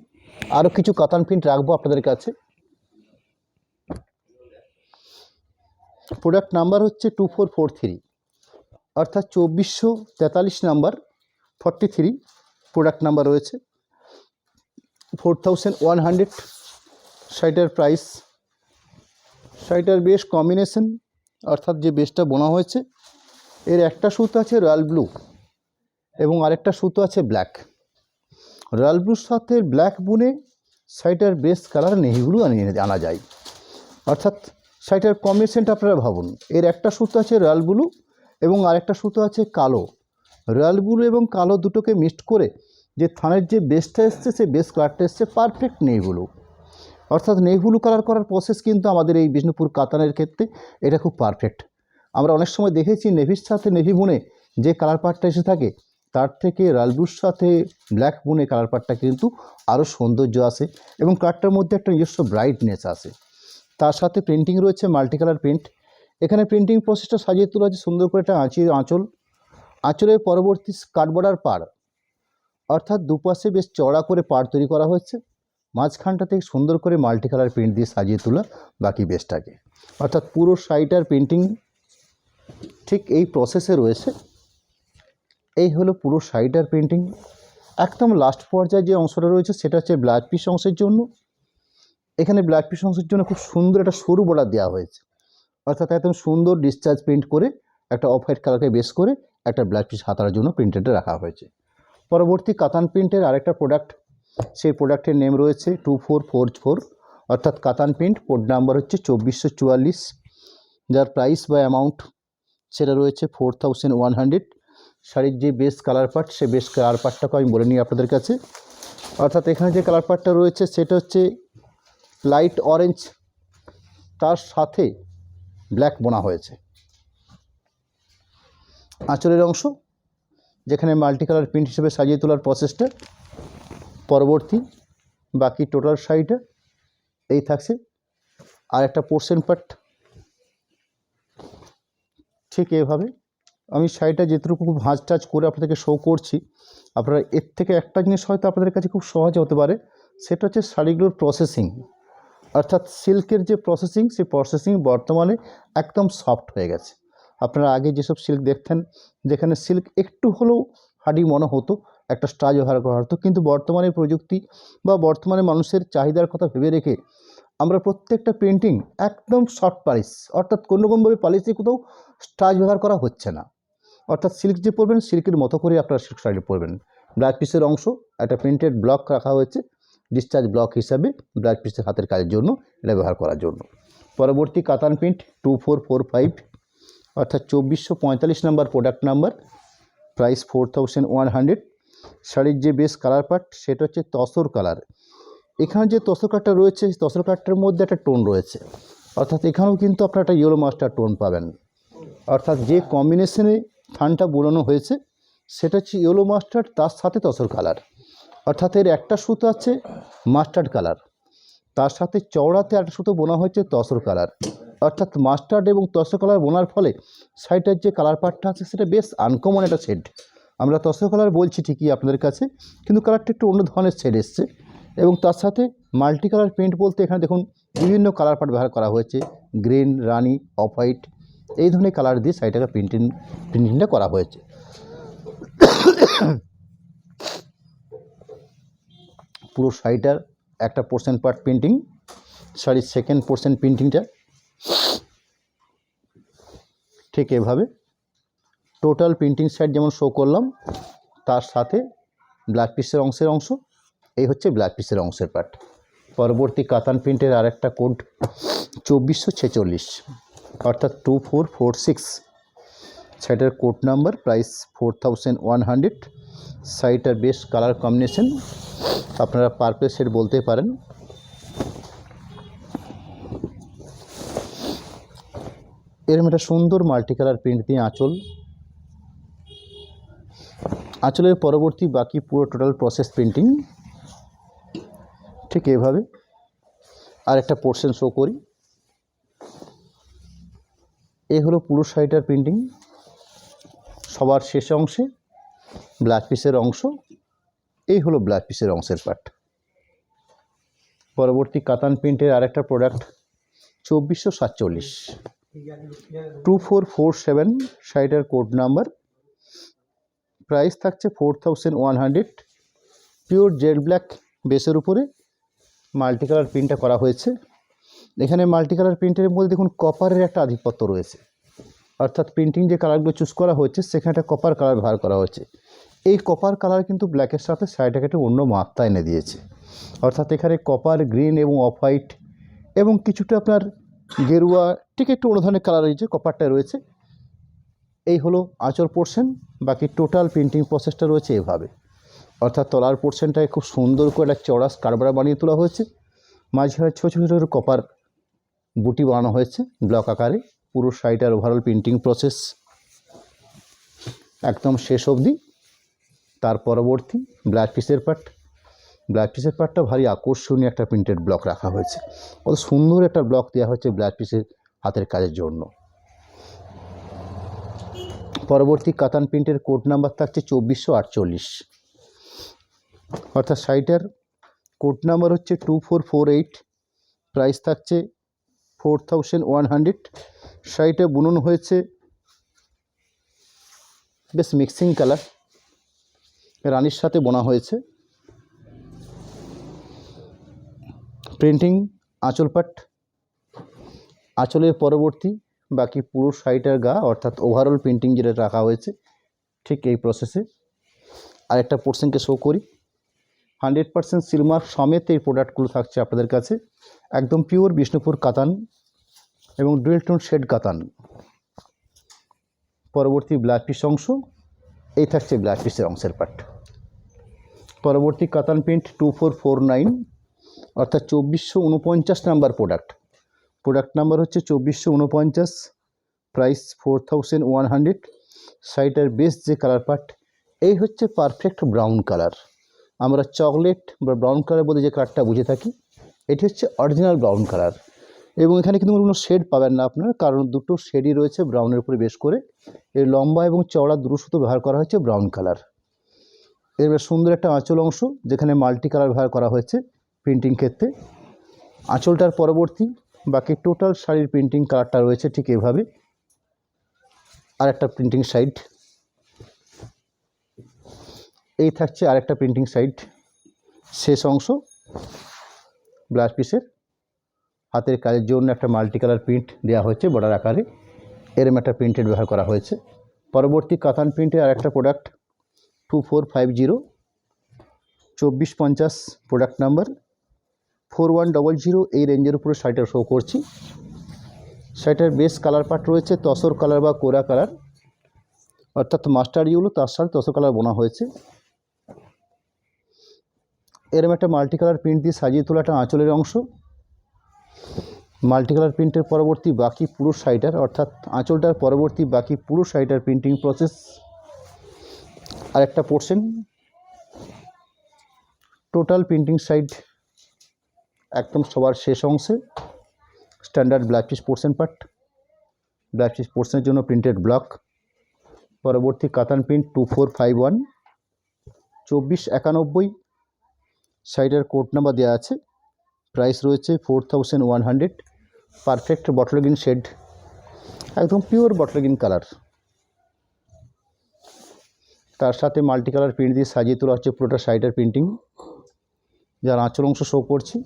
[SPEAKER 1] আরও কিছু কাতান প্রিন্ট রাখবো আপনাদের কাছে। প্রোডাক্ট নাম্বার হচ্ছে 2443, অর্থাৎ 2443 নাম্বার 43 প্রোডাক্ট নাম্বার রয়েছে। 4100 শাড়িটার প্রাইস। শাড়িটার বেশ কম্বিনেশন, অর্থাৎ যে বেশটা বোনা হয়েছে এর একটা সুতো আছে রয়্যাল ব্লু এবং আরেকটা সুতো আছে ব্ল্যাক। রয়্যাল ব্লুর সাথে ব্ল্যাক বুনে শাড়িটার বেশ কালার নেহিগুলো আনা যায়, অর্থাৎ শাড়িটার কম্বিনেশনটা আপনারা ভাবুন। এর একটা সুতো আছে রয়্যাল ব্লু এবং আরেকটা সুতো আছে কালো। রয়্যাল ব্লু এবং কালো দুটোকে মিক্সড করে যে থানের যে বেসটা এসছে, সেই বেস কালারটা এসছে পারফেক্ট নেভি ব্লু। অর্থাৎ নেভি ব্লু কালার করার প্রসেস কিন্তু আমাদের এই বিষ্ণুপুর কাতানের ক্ষেত্রে এটা খুব পারফেক্ট। আমরা অনেক সময় দেখেছি নেভির সাথে নেভি বুনে যে কালার পার্টটা এসে থাকে, তার থেকে রয়্যাল ব্লুর সাথে ব্ল্যাক বুনে কালার পার্টটা কিন্তু আরও সৌন্দর্য আসে এবং কালারটার মধ্যে একটা নিজস্ব ব্রাইটনেস আসে। তার সাথে প্রিন্টিং রয়েছে মাল্টি কালার প্রিন্ট। এখানে প্রিন্টিং প্রসেসটা সাজিয়ে তোলা আছে সুন্দর করে একটা আঁচল। আঁচলের পরবর্তী কাট বর্ডার পাড়, অর্থাৎ দুপাশে বেশ চড়া করে পাড় তৈরি করা হয়েছে, মাঝখানটা থেকে সুন্দর করে মাল্টি কালার প্রিন্ট দিয়ে সাজিয়ে তোলা বাকি বেসটাকে। অর্থাৎ পুরো শাড়িটার প্রিন্টিং ঠিক এই প্রসেসে রয়েছে। এই হলো পুরো শাড়িটার প্রিন্টিং। একদম লাস্ট পর্যায়ে যে অংশটা রয়েছে সেটা হচ্ছে ব্লাউজ পিস অংশের জন্য। এখানে ব্লাউজ পিস অংশের জন্য খুব সুন্দর একটা সরু বর্ডার দেওয়া হয়েছে, অর্থাৎ একদম সুন্দর ডিসচার্জ প্রিন্ট করে একটা অফ হোয়াইট কালারকে বেস করে একটা ব্লাউজ পিস হাতার জন্য প্রিন্টেডটা রাখা হয়েছে। পরবর্তী কাতান প্রিন্টের আরেকটা প্রোডাক্ট, সেই প্রোডাক্টের নেম রয়েছে 2444, অর্থাৎ কাতান প্রিন্ট। কোড নাম্বার হচ্ছে 2444, যার প্রাইস বা অ্যামাউন্ট সেটা রয়েছে 4100। শাড়ির যে বেস কালার পার্ট, সে বেস কালার পার্টটাকে আমি বলে নিই আপনাদের কাছে। অর্থাৎ এখানে যে কালার পার্টটা রয়েছে সেটা হচ্ছে লাইট অরেঞ্জ, তার সাথে ব্ল্যাক বোনা হয়েছে। আঁচলের অংশ যেখানে মাল্টি কালার প্রিন্ট হিসেবে সাজিয়ে তোলার প্রসেসটা। পরবর্তী বাকি টোটাল শাড়িটা এই থাকছে। আর একটা পোর্শন পার্ট ঠিক এইভাবে। আমি শাড়িটা যেটুকু ভাঁজ টাজ করে আপনাদেরকে শো করছি, আপনারা এর থেকে একটা জিনিস হয়তো আপনাদের কাছে খুব সহজ হতে পারে, সেটা হচ্ছে শাড়িগুলোর প্রসেসিং। অর্থাৎ সিল্কের যে প্রসেসিং, সেই প্রসেসিং বর্তমানে একদম সফট হয়ে গেছে। আপনারা আগে যেসব সিল্ক দেখতেন, যেখানে সিল্ক একটু হলেও হার্ডি মনে হতো, একটা স্টাচ ব্যবহার করা হতো, কিন্তু বর্তমানে প্রযুক্তি বা বর্তমানে মানুষের চাহিদার কথা ভেবে রেখে আমরা প্রত্যেকটা প্রিন্টিং একদম সফট পালিশ, অর্থাৎ কোনোভাবে পালিশে কোথাও স্টাচ ব্যবহার করা হচ্ছে না। অর্থাৎ সিল্ক যে পরবেন সিল্কের মতো করে আপনারা সিল্ক শাড়ি পরবেন। ব্লাউজ পিসের অংশ একটা প্রিন্টেড ব্লক রাখা হয়েছে ডিসচার্জ ব্লক হিসাবে, ব্লাউজ পিসের হাতের কাজের জন্য এটা ব্যবহার করার জন্য। পরবর্তী কাতান প্রিন্ট 2445, অর্থাৎ 2445 নাম্বার প্রোডাক্ট নাম্বার। প্রাইস 4100। শাড়ির যে বেস কালার পার্ট সেটা হচ্ছে তসর কালার। এখানে যে তসর কালারটা রয়েছে, তসর কালারটার মধ্যে একটা টোন রয়েছে, অর্থাৎ এখানেও কিন্তু আপনারা একটা ইয়েলো মাস্টার টোন পাবেন। অর্থাৎ যে কম্বিনেশনে থানটা বোলানো হয়েছে সেটা হচ্ছে ইয়েলো মাস্টার্ড, তার সাথে তসর কালার। অর্থাৎ এর একটা সুতো আছে মাস্টার্ড কালার, তার সাথে চওড়াতে একটা সুতো বোনা হয়েছে তসর কালার। অর্থাৎ মাস্টার্ড এবং তসর কালার বোনার ফলে শাড়িটার যে কালার পার্টটা আছে সেটা বেশ আনকমন একটা শেড। আমরা তসর কালার বলছি ঠিকই আপনাদের কাছে, কিন্তু কালারটা একটু অন্য ধরনের শেড এসছে। এবং তার সাথে মাল্টি কালার প্রিন্ট বলতে এখানে দেখুন বিভিন্ন কালার পার্ট ব্যবহার করা হয়েছে, গ্রিন, রানি, অফ হোয়াইট এই ধরনের কালার দিয়ে শাড়িটাকে প্রিন্টিংটা করা হয়েছে। পুরো শাড়িটার একটা পোর্শন পার্ট প্রিন্টিং, শাড়ির সেকেন্ড পোর্শন প্রিন্টিংটা ঠিক এভাবে টোটাল প্রিন্টিং সাইড যেমন শো করলাম, তার সাথে ব্লাউজ পিসের অংশ, এই হচ্ছে ব্লাউজ পিসের অংশের পার্ট। পরবর্তী কাতান প্রিন্টের আরেকটা কোড 2446 অর্থাৎ 2446, শাড়িটার কোড নাম্বার, প্রাইস 4100। শাড়িটার বেশ কালার কম্বিনেশন, আপনারা পার্পল শেড বলতে পারেন। এরকম একটা সুন্দর মাল্টি কালার প্রিন্ট দিয়ে আঁচলের পরবর্তী বাকি পুরো টোটাল প্রসেস প্রিন্টিং ঠিক এভাবে। আর একটা পোর্শন শো করি, এই হলো পুরো শাড়িটার প্রিন্টিং। সবার শেষ অংশে ব্লাউজ পিসের অংশ, এই হলো ব্লাউজ পিসের অংশের পার্ট। পরবর্তী কাতান প্রিন্টের আরেকটা প্রোডাক্ট 2447 2447, শাড়িটার কোড নাম্বার, প্রাইস থাকছে 4100। পিওর জেড ব্ল্যাক বেসের উপরে মাল্টি কালার প্রিন্টটা করা হয়েছে। এখানে মাল্টি কালার প্রিন্টের মধ্যে দেখুন কপারের একটা আধিপত্য রয়েছে, অর্থাৎ প্রিন্টিং যে কালারগুলো চুজ করা হয়েছে সেখানে একটা কপার কালার ব্যবহার করা হয়েছে। এই কপার কালার কিন্তু ব্ল্যাকের সাথে শাড়িটাকে একটা অন্য মাত্রা এনে দিয়েছে, অর্থাৎ এখানে কপার, গ্রিন এবং অফ হোয়াইট এবং কিছুটা আপনার গেরুয়া, ঠিক একটু অন্য ধরনের কালার রয়েছে, কপারটা রয়েছে। এই হলো আঁচল পোর্শন। বাকি টোটাল প্রিন্টিং প্রসেসটা রয়েছে এভাবে, অর্থাৎ তলার পোর্শনটায় খুব সুন্দর করে একটা চওড়া স্কারবারা বানিয়ে তোলা হয়েছে, মাঝখানে ছোটো ছোটো কপার বুটি বানানো হয়েছে ব্লক আকারে। পুরো শাড়িটার ওভারঅল প্রিন্টিং প্রসেস একদম শেষ অবধি। তার পরবর্তী ব্লাউজ পিসের পার্টটা ভারী আকর্ষণীয় একটা প্রিন্টেড ব্লক রাখা হয়েছে, কত সুন্দর একটা ব্লক দেওয়া হচ্ছে ব্লাউজ পিসের হাতের কাজের জন্য। পরবর্তী কাতান প্রিন্টের কোড নাম্বার থাকছে 2448, অর্থাৎ শাড়িটার কোড নাম্বার হচ্ছে 2448, প্রাইস থাকছে 4100। শাড়িটা বুনন হয়েছে বেশ মিক্সিং কালার, রানির সাথে বোনা হয়েছে। প্রিন্টিং আঁচল পাট, আঁচলের পরবর্তী বাকি পুরো শাড়িটার গা, অর্থাৎ ওভারঅল প্রিন্টিং যেটা রাখা হয়েছে ঠিক এই প্রসেসে। আরেকটা পোর্শনকে শো করি, 100% সিলমার্ক সমেত এই প্রোডাক্টগুলো থাকছে আপনাদের কাছে, একদম পিওর বিষ্ণুপুর কাতান এবং ডুয়েল টোন শেড কাতান। পরবর্তী ব্লাউজ পিস অংশ, এই থাকছে ব্লাউজ পিসের অংশের পার্ট। পরবর্তী কাতান প্রিন্ট 2449, অর্থাৎ 2449 নাম্বার প্রোডাক্ট নাম্বার হচ্ছে 2449, প্রাইস 4100। শাড়িটার বেস যে কালার পার্ট, এই হচ্ছে পারফেক্ট ব্রাউন কালার। আমরা চকলেট বা ব্রাউন কালার বলতে যে কালারটা বুঝে থাকি, এটি হচ্ছে অরিজিনাল ব্রাউন কালার। এবং এখানে কিন্তু কোনো শেড পাবেন না আপনারা, কারণ দুটো শেডই রয়েছে ব্রাউনের উপরে বেশ করে। এর লম্বা এবং চওড়া দুটো সুতো ব্যবহার করা হয়েছে ব্রাউন কালার। এর সুন্দর একটা আঁচল অংশ যেখানে মাল্টি কালার ব্যবহার করা হয়েছে প্রিন্টিং ক্ষেত্রে। আঁচলটার পরবর্তী বাকি টোটাল শাড়ির প্রিন্টিং কালারটা রয়েছে ঠিক এভাবে। আর একটা প্রিন্টিং সাইড, এই থাকছে আরেকটা প্রিন্টিং সাইড। শেষ অংশ ব্লাউজ পিসের হাতের কাজের জন্য একটা মাল্টি কালার প্রিন্ট দেওয়া হয়েছে বর্ডার আকারে, এরম একটা প্রিন্টেড ব্যবহার করা হয়েছে। পরবর্তী কাতান প্রিন্টের আরেকটা প্রোডাক্ট 2450 2450, প্রোডাক্ট নাম্বার 4100। এই রেঞ্জের উপরে শাড়িটা শো করছি। শাড়িটার বেস কালার পার্ট রয়েছে তসর কালার বা কোরা কালার, অর্থাৎ মাস্টার ইউলো তার সাথে তসর কালার বোনা হয়েছে। এরম একটা মাল্টি কালার প্রিন্ট দিয়ে সাজিয়ে তোলা একটা আঁচলের অংশ। মাল্টি কালার প্রিন্টের পরবর্তী বাকি পুরো শাড়িটার, অর্থাৎ আঁচলটার পরবর্তী বাকি পুরো শাড়িটার প্রিন্টিং প্রসেস। আর একটা পোর্শন টোটাল প্রিন্টিং সাইড একদম সবার শেষ অংশে standard blouse piece portion part, blouse piece পোর্শনের জন্য প্রিন্টেড ব্লক। পরবর্তী কাতান প্রিন্ট 2451 2491, শাড়িটার কোড নাম্বার দেওয়া আছে, প্রাইস রয়েছে 4100। পারফেক্ট বটল গ্রিন শেড একদম পিওর বটল গ্রিন কালার, তার সাথে মাল্টি কালার প্রিন্ট দিয়ে সাজিয়ে তোলা হচ্ছে পুরোটা শাড়িটার প্রিন্টিং। যার আঁচল অংশ শো করছি,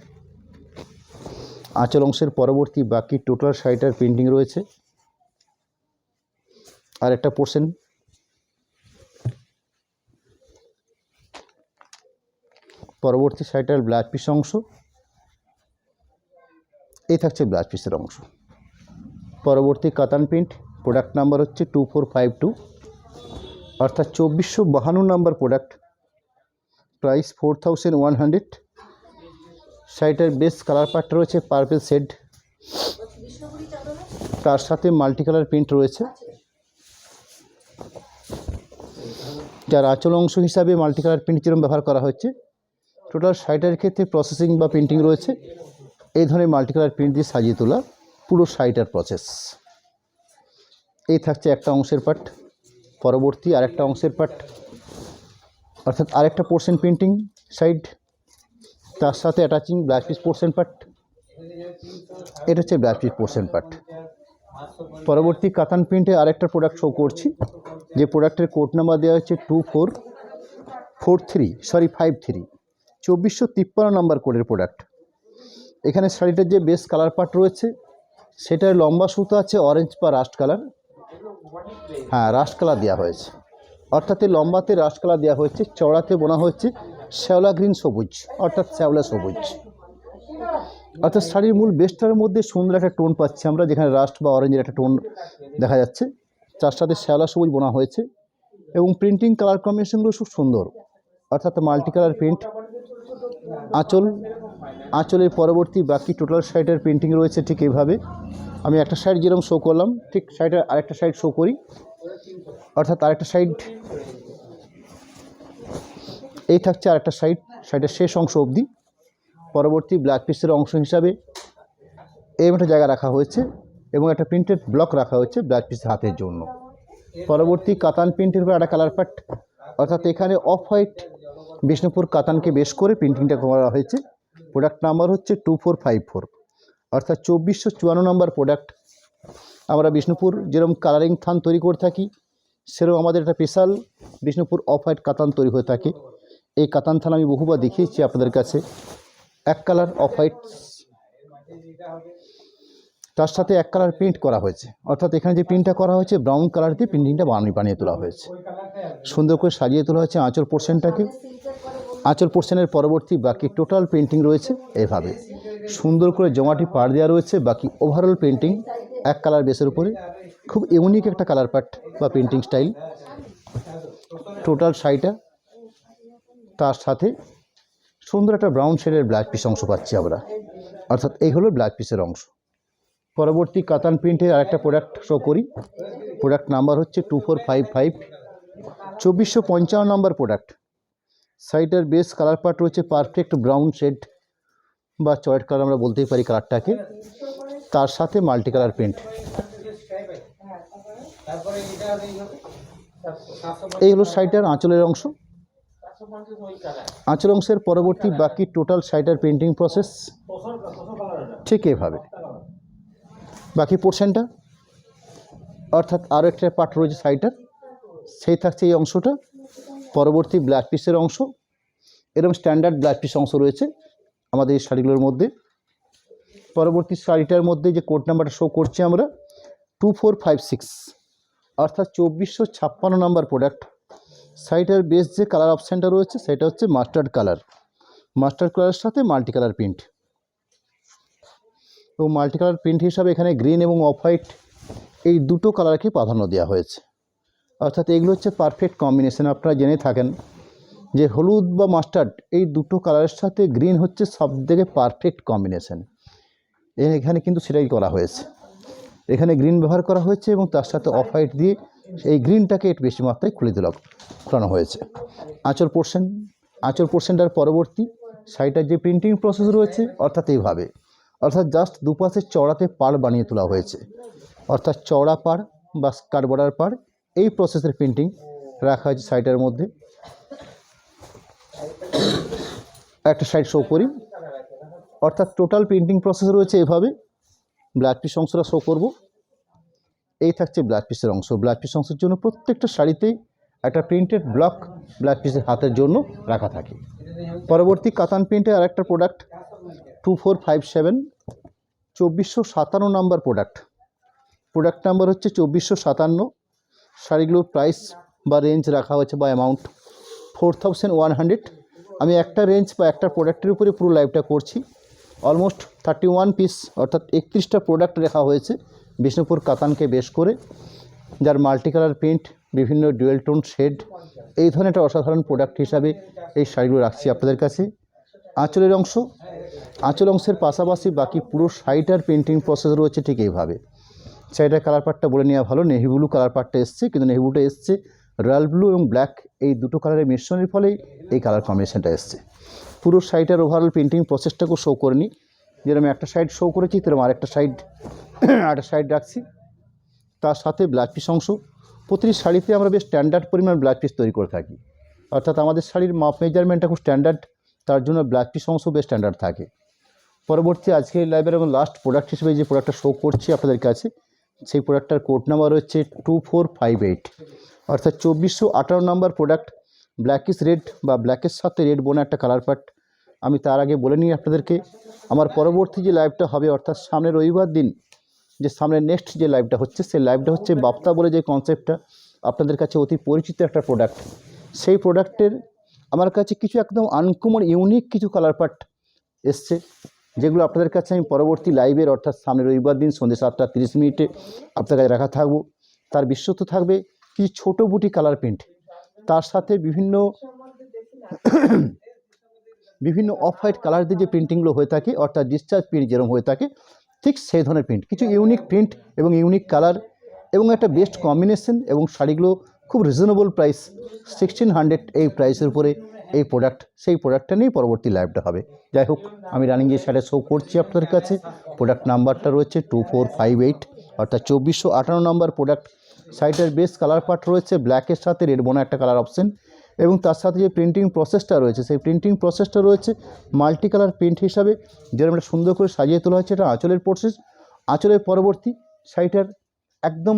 [SPEAKER 1] আঁচল অংশের পরবর্তী বাকি টোটাল শাড়িটার প্রিন্টিং রয়েছে। আর একটা পোর্শন পরবর্তী শাড়িটার ব্লাউজ পিস অংশ, এই থাকছে ব্লাউজ পিসের অংশ। পরবর্তী কাতান প্রিন্ট, প্রোডাক্ট নাম্বার হচ্ছে 2452, অর্থাৎ 2452 নাম্বার প্রোডাক্ট, প্রাইস 4100। শাড়িটার বেস কালার পার্ট রয়েছে পার্পল শেড, তার সাথে মাল্টি কালার প্রিন্ট রয়েছে। যার আঁচল অংশ হিসাবে মাল্টি কালার প্রিন্ট যেরকম ব্যবহার করা হচ্ছে, টোটাল শাড়িটার ক্ষেত্রে প্রসেসিং বা প্রিন্টিং রয়েছে। এই ধরনের মাল্টি কালার প্রিন্ট দিয়ে সাজিয়ে তোলা পুরো শাড়িটার প্রসেস। এই থাকছে একটা অংশের পার্ট, পরবর্তী আরেকটা অংশের পার্ট, অর্থাৎ আরেকটা পোর্শন প্রিন্টিং সাইড, তার সাথে attaching blouse piece portion part. এটা হচ্ছে ব্লাউজ পিস পোর্শন পার্ট। পরবর্তী কাতান প্রিন্টে আরেকটা প্রোডাক্ট শো করছি, যে প্রোডাক্টের কোড নাম্বার দেওয়া হচ্ছে 53, 2453 নাম্বার কোডের প্রোডাক্ট। এখানে শাড়িটার যে বেস কালার পার্ট রয়েছে, সেটার লম্বা সুতো আছে অরেঞ্জ বা রাস্ট কালার। হ্যাঁ, রাস্ট কালার দেওয়া হয়েছে, অর্থাৎ এই লম্বাতে রাস্ট কালার দেওয়া হয়েছে, চওড়াতে বোনা হচ্ছে শ্যাওলা গ্রিন সবুজ, অর্থাৎ শ্যাওলা সবুজ। অর্থাৎ শাড়ির মূল বেসটার মধ্যে সুন্দর একটা টোন পাচ্ছি আমরা, যেখানে রাস্ট বা অরেঞ্জের একটা টোন দেখা যাচ্ছে, তার সাথে শ্যাওলা সবুজ বোনা হয়েছে এবং প্রিন্টিং কালার কম্বিনেশনগুলো খুব সুন্দর, অর্থাৎ মাল্টি কালার প্রিন্ট। আঁচলের পরবর্তী বাকি টোটাল শাড়িটার প্রিন্টিং রয়েছে ঠিক এইভাবে। আমি একটা সাইড যেরকম শো করলাম, ঠিক শাড়িটার আরেকটা সাইড শো করি, অর্থাৎ আরেকটা সাইড এই থাকছে, আরেকটা সাইড, শাড়িটার শেষ অংশ অবধি। পরবর্তী ব্লাউজ পিসের অংশ হিসাবে এই একটা জায়গা রাখা হয়েছে এবং একটা প্রিন্টেড ব্লক রাখা হয়েছে ব্লাউজ পিসের হাতের জন্য। পরবর্তী কাতান প্রিন্টের উপর একটা কালার পার্ট, অর্থাৎ এখানে অফ হোয়াইট বিষ্ণুপুর কাতানকে বেশ করে প্রিন্টিংটা করা হয়েছে। প্রোডাক্ট নাম্বার হচ্ছে 2454, অর্থাৎ 2454 নম্বর প্রোডাক্ট। আমরা বিষ্ণুপুর যেরকম কালারিং থান তৈরি করে থাকি, সেরকম আমাদের একটা স্পেশাল বিষ্ণুপুর অফ হোয়াইট কাতান তৈরি হয়ে থাকে। এই কাতান থান আমি বহুবার দেখিয়েছি আপনাদের কাছে, এক কালার অফ হোয়াইট, তার সাথে এক কালার প্রিন্ট করা হয়েছে, অর্থাৎ এখানে যে প্রিন্টটা করা হয়েছে ব্রাউন কালার দিয়ে প্রিন্টিংটা বানিয়ে তোলা হয়েছে, সুন্দর করে সাজিয়ে তোলা হয়েছে আঁচল পোর্শনটাকে। আঁচল পোর্শনের পরবর্তী বাকি টোটাল পেন্টিং রয়েছে এভাবে, সুন্দর করে জমাটি পাড় দেওয়া রয়েছে। বাকি ওভারঅল পেন্টিং এক কালার বেসের উপরে, খুব ইউনিক একটা কালার পার্ট বা পেন্টিং স্টাইল টোটাল শাড়িটা। তার সাথে সুন্দর একটা ব্রাউন শেডের ব্লাউজ পিস অংশ পাচ্ছি আমরা, অর্থাৎ এই হলো ব্লাউজ পিসের অংশ। পরবর্তী কাতান প্রিন্টের আরেকটা প্রোডাক্ট শো করি, প্রোডাক্ট নাম্বার হচ্ছে 2455, 2455 নম্বর প্রোডাক্ট। শাড়িটার বেস কালার পার্ট রয়েছে পারফেক্ট ব্রাউন শেড বা চয়েট কালার আমরা বলতেই পারি কালারটাকে, তার সাথে মাল্টি কালার প্রিন্ট। এই হলো শাড়িটার আঁচলের অংশ। আঁচল অংশের পরবর্তী বাকি টোটাল শাড়িটার প্রিন্টিং প্রসেস ঠিক এভাবে। বাকি পোর্শনটা, অর্থাৎ আরও একটা পার্ট রয়েছে শাড়িটার, সেই থাকছে এই অংশটা। পরবর্তী ব্লাউজ পিসের অংশ, এরকম স্ট্যান্ডার্ড ব্লাউজ পিস অংশ রয়েছে আমাদের এই শাড়িগুলোর মধ্যে। পরবর্তী শাড়িটার মধ্যে যে কোড নাম্বারটা শো করছি আমরা 2456, অর্থাৎ 2456 নম্বর প্রোডাক্ট। শাড়িটার বেস যে কালার অপশানটা রয়েছে সেটা হচ্ছে মাস্টার্ড কালার, মাস্টার্ড কালারের সাথে মাল্টি কালার প্রিন্ট। এবং মাল্টি কালার প্রিন্ট হিসাবে এখানে গ্রিন এবং অফ হোয়াইট এই দুটো কালারকে প্রাধান্য দেওয়া হয়েছে, অর্থাৎ এগুলো হচ্ছে পারফেক্ট কম্বিনেশন। আপনারা জেনে থাকেন যে হলুদ বা মাস্টার্ড এই দুটো কালারের সাথে গ্রিন হচ্ছে সবথেকে পারফেক্ট কম্বিনেশন। এখানে কিন্তু সেটাই করা হয়েছে, এখানে গ্রিন ব্যবহার করা হয়েছে এবং তার সাথে অফ হোয়াইট দিয়ে এই গ্রিনটাকে একটু বেশি মাত্রায় খুলে তোলানো হয়েছে। আঁচল পোর্শনটার পরবর্তী শাড়িটার যে প্রিন্টিং প্রসেস রয়েছে, অর্থাৎ এইভাবে, অর্থাৎ জাস্ট দুপাশে চওড়াতে পাড় বানিয়ে তোলা হয়েছে, অর্থাৎ চওড়া পাড় বা স্কার্ট বর্ডার পাড়, এই প্রসেসের প্রিন্টিং রাখা হয়েছে শাড়িটার মধ্যে। একটা সাইড শো করি, অর্থাৎ টোটাল প্রিন্টিং প্রসেস রয়েছে এভাবে। ব্লাউজ পিস অংশটা শো করব, এই থাকছে ব্লাউজ পিসের অংশ। ব্লাউজ পিস অংশের জন্য প্রত্যেকটা শাড়িতেই একটা প্রিন্টেড ব্লক ব্লাউজ পিসের হাতের জন্য রাখা থাকে। পরবর্তী কাতান প্রিন্টের আরেকটা প্রোডাক্ট 2457, 2457 নাম্বার প্রোডাক্ট নাম্বার হচ্ছে 2457। শাড়িগুলোর প্রাইস বা রেঞ্জ রাখা হয়েছে বা অ্যামাউন্ট 4100। আমি একটা রেঞ্জ বা একটা প্রোডাক্টের উপরে পুরো লাইভটা করছি। অলমোস্ট 31 পিস অর্থাৎ 31টা প্রোডাক্ট রাখা হয়েছে বিষ্ণুপুর কাতানকে বেশ করে, যার মাল্টি কালার প্রিন্ট, বিভিন্ন ডুয়েল টোন শেড, এই ধরনের একটা অসাধারণ প্রোডাক্ট হিসাবে এই শাড়িগুলো রাখছি আপনাদের কাছে। আঁচল অংশের পাশাপাশি বাকি পুরো শাড়িটার পেন্টিং প্রসেস রয়েছে ঠিক এইভাবে। শাড়িটার কালার পার্টটা বলে নেওয়া ভালো, নেভি ব্লু কালার পার্টটা এসছে, কিন্তু নেভি ব্লুটা এসছে রয়্যাল ব্লু এবং ব্ল্যাক, এই দুটো কালারের মিশ্রণের ফলেই এই কালার কম্বিনেশনটা এসছে। পুরো শাড়িটার ওভারঅল পেন্টিং প্রসেসটাকেও শো করে নিই। যেরকম একটা সাইড শো করেছি তেরকম আরেকটা সাইড রাখছি। তার সাথে ব্লাউজ পিস অংশ, প্রতিটি শাড়িতে আমরা বেশ স্ট্যান্ডার্ড পরিমাণ ব্লাউজ পিস তৈরি করে থাকি, অর্থাৎ আমাদের শাড়ির মাপ মেজারমেন্টটা খুব স্ট্যান্ডার্ড, তার জন্য ব্লাউজ পিস অংশ বেশ স্ট্যান্ডার্ড থাকে। পরবর্তী আজকে লাইভের এবং লাস্ট প্রোডাক্ট হিসেবে যে প্রোডাক্টটা শো করছি আপনাদের কাছে, সেই প্রোডাক্টটার কোড নাম্বার হচ্ছে 2458, অর্থাৎ 2458 নাম্বার প্রোডাক্ট। ব্ল্যাকিশ রেড বা ব্ল্যাকের সাথে রেড বোনা একটা কালার পার্ট। আমি তার আগে বলে নিই আপনাদেরকে, আমার পরবর্তী যে লাইভটা হবে অর্থাৎ সামনের রবিবার দিন যে সামনের নেক্সট যে লাইভটা হচ্ছে, সেই লাইভটা হচ্ছে বাপ্তা বলে যে কনসেপ্টটা আপনাদের কাছে অতি পরিচিত একটা প্রোডাক্ট। সেই প্রোডাক্টের আমার কাছে কিছু একদম আনকমন ইউনিক কিছু কালার পার্ট এসছে, যেগুলো আপনাদের কাছে আমি পরবর্তী লাইভের অর্থাৎ সামনের রবিবার দিন সন্ধ্যে 7:30 আপনাদের কাছে রাখা থাকবো। তার বিশ্বস্ত থাকবে কিছু ছোটো বুটি কালার প্রিন্ট, তার সাথে বিভিন্ন অফ হোয়াইট কালার দিয়ে যে প্রিন্টিংগুলো হয়ে থাকে অর্থাৎ ডিসচার্জ প্রিন্ট যেরকম হয়ে থাকে ঠিক সেই ধরনের প্রিন্ট, কিছু ইউনিক প্রিন্ট এবং ইউনিক কালার এবং একটা বেস্ট কম্বিনেশন, এবং শাড়িগুলো খুব রিজনেবল প্রাইস 1600 এই প্রাইসের উপরে এই প্রোডাক্ট। সেই প্রোডাক্টটা নিয়েই পরবর্তী লাইভটা হবে। যাই হোক, আমি রানিং যে শাড়ি শো করছি আপনাদের কাছে, প্রোডাক্ট নাম্বারটা রয়েছে 2458, অর্থাৎ 2458 নম্বর প্রোডাক্ট। শাড়িটার বেস্ট কালার পার্ট রয়েছে ব্ল্যাকের সাথে রেড বোনা একটা কালার অপশন, এবং তার সাথে যে প্রিন্টিং প্রসেসটা রয়েছে সেই প্রিন্টিং প্রসেসটা রয়েছে মাল্টি কালার প্রিন্ট হিসাবে, যেরকম সুন্দর করে সাজিয়ে তোলা হয়েছে। এটা আঁচলের প্রসেস, আঁচলের পরবর্তী শাড়িটার একদম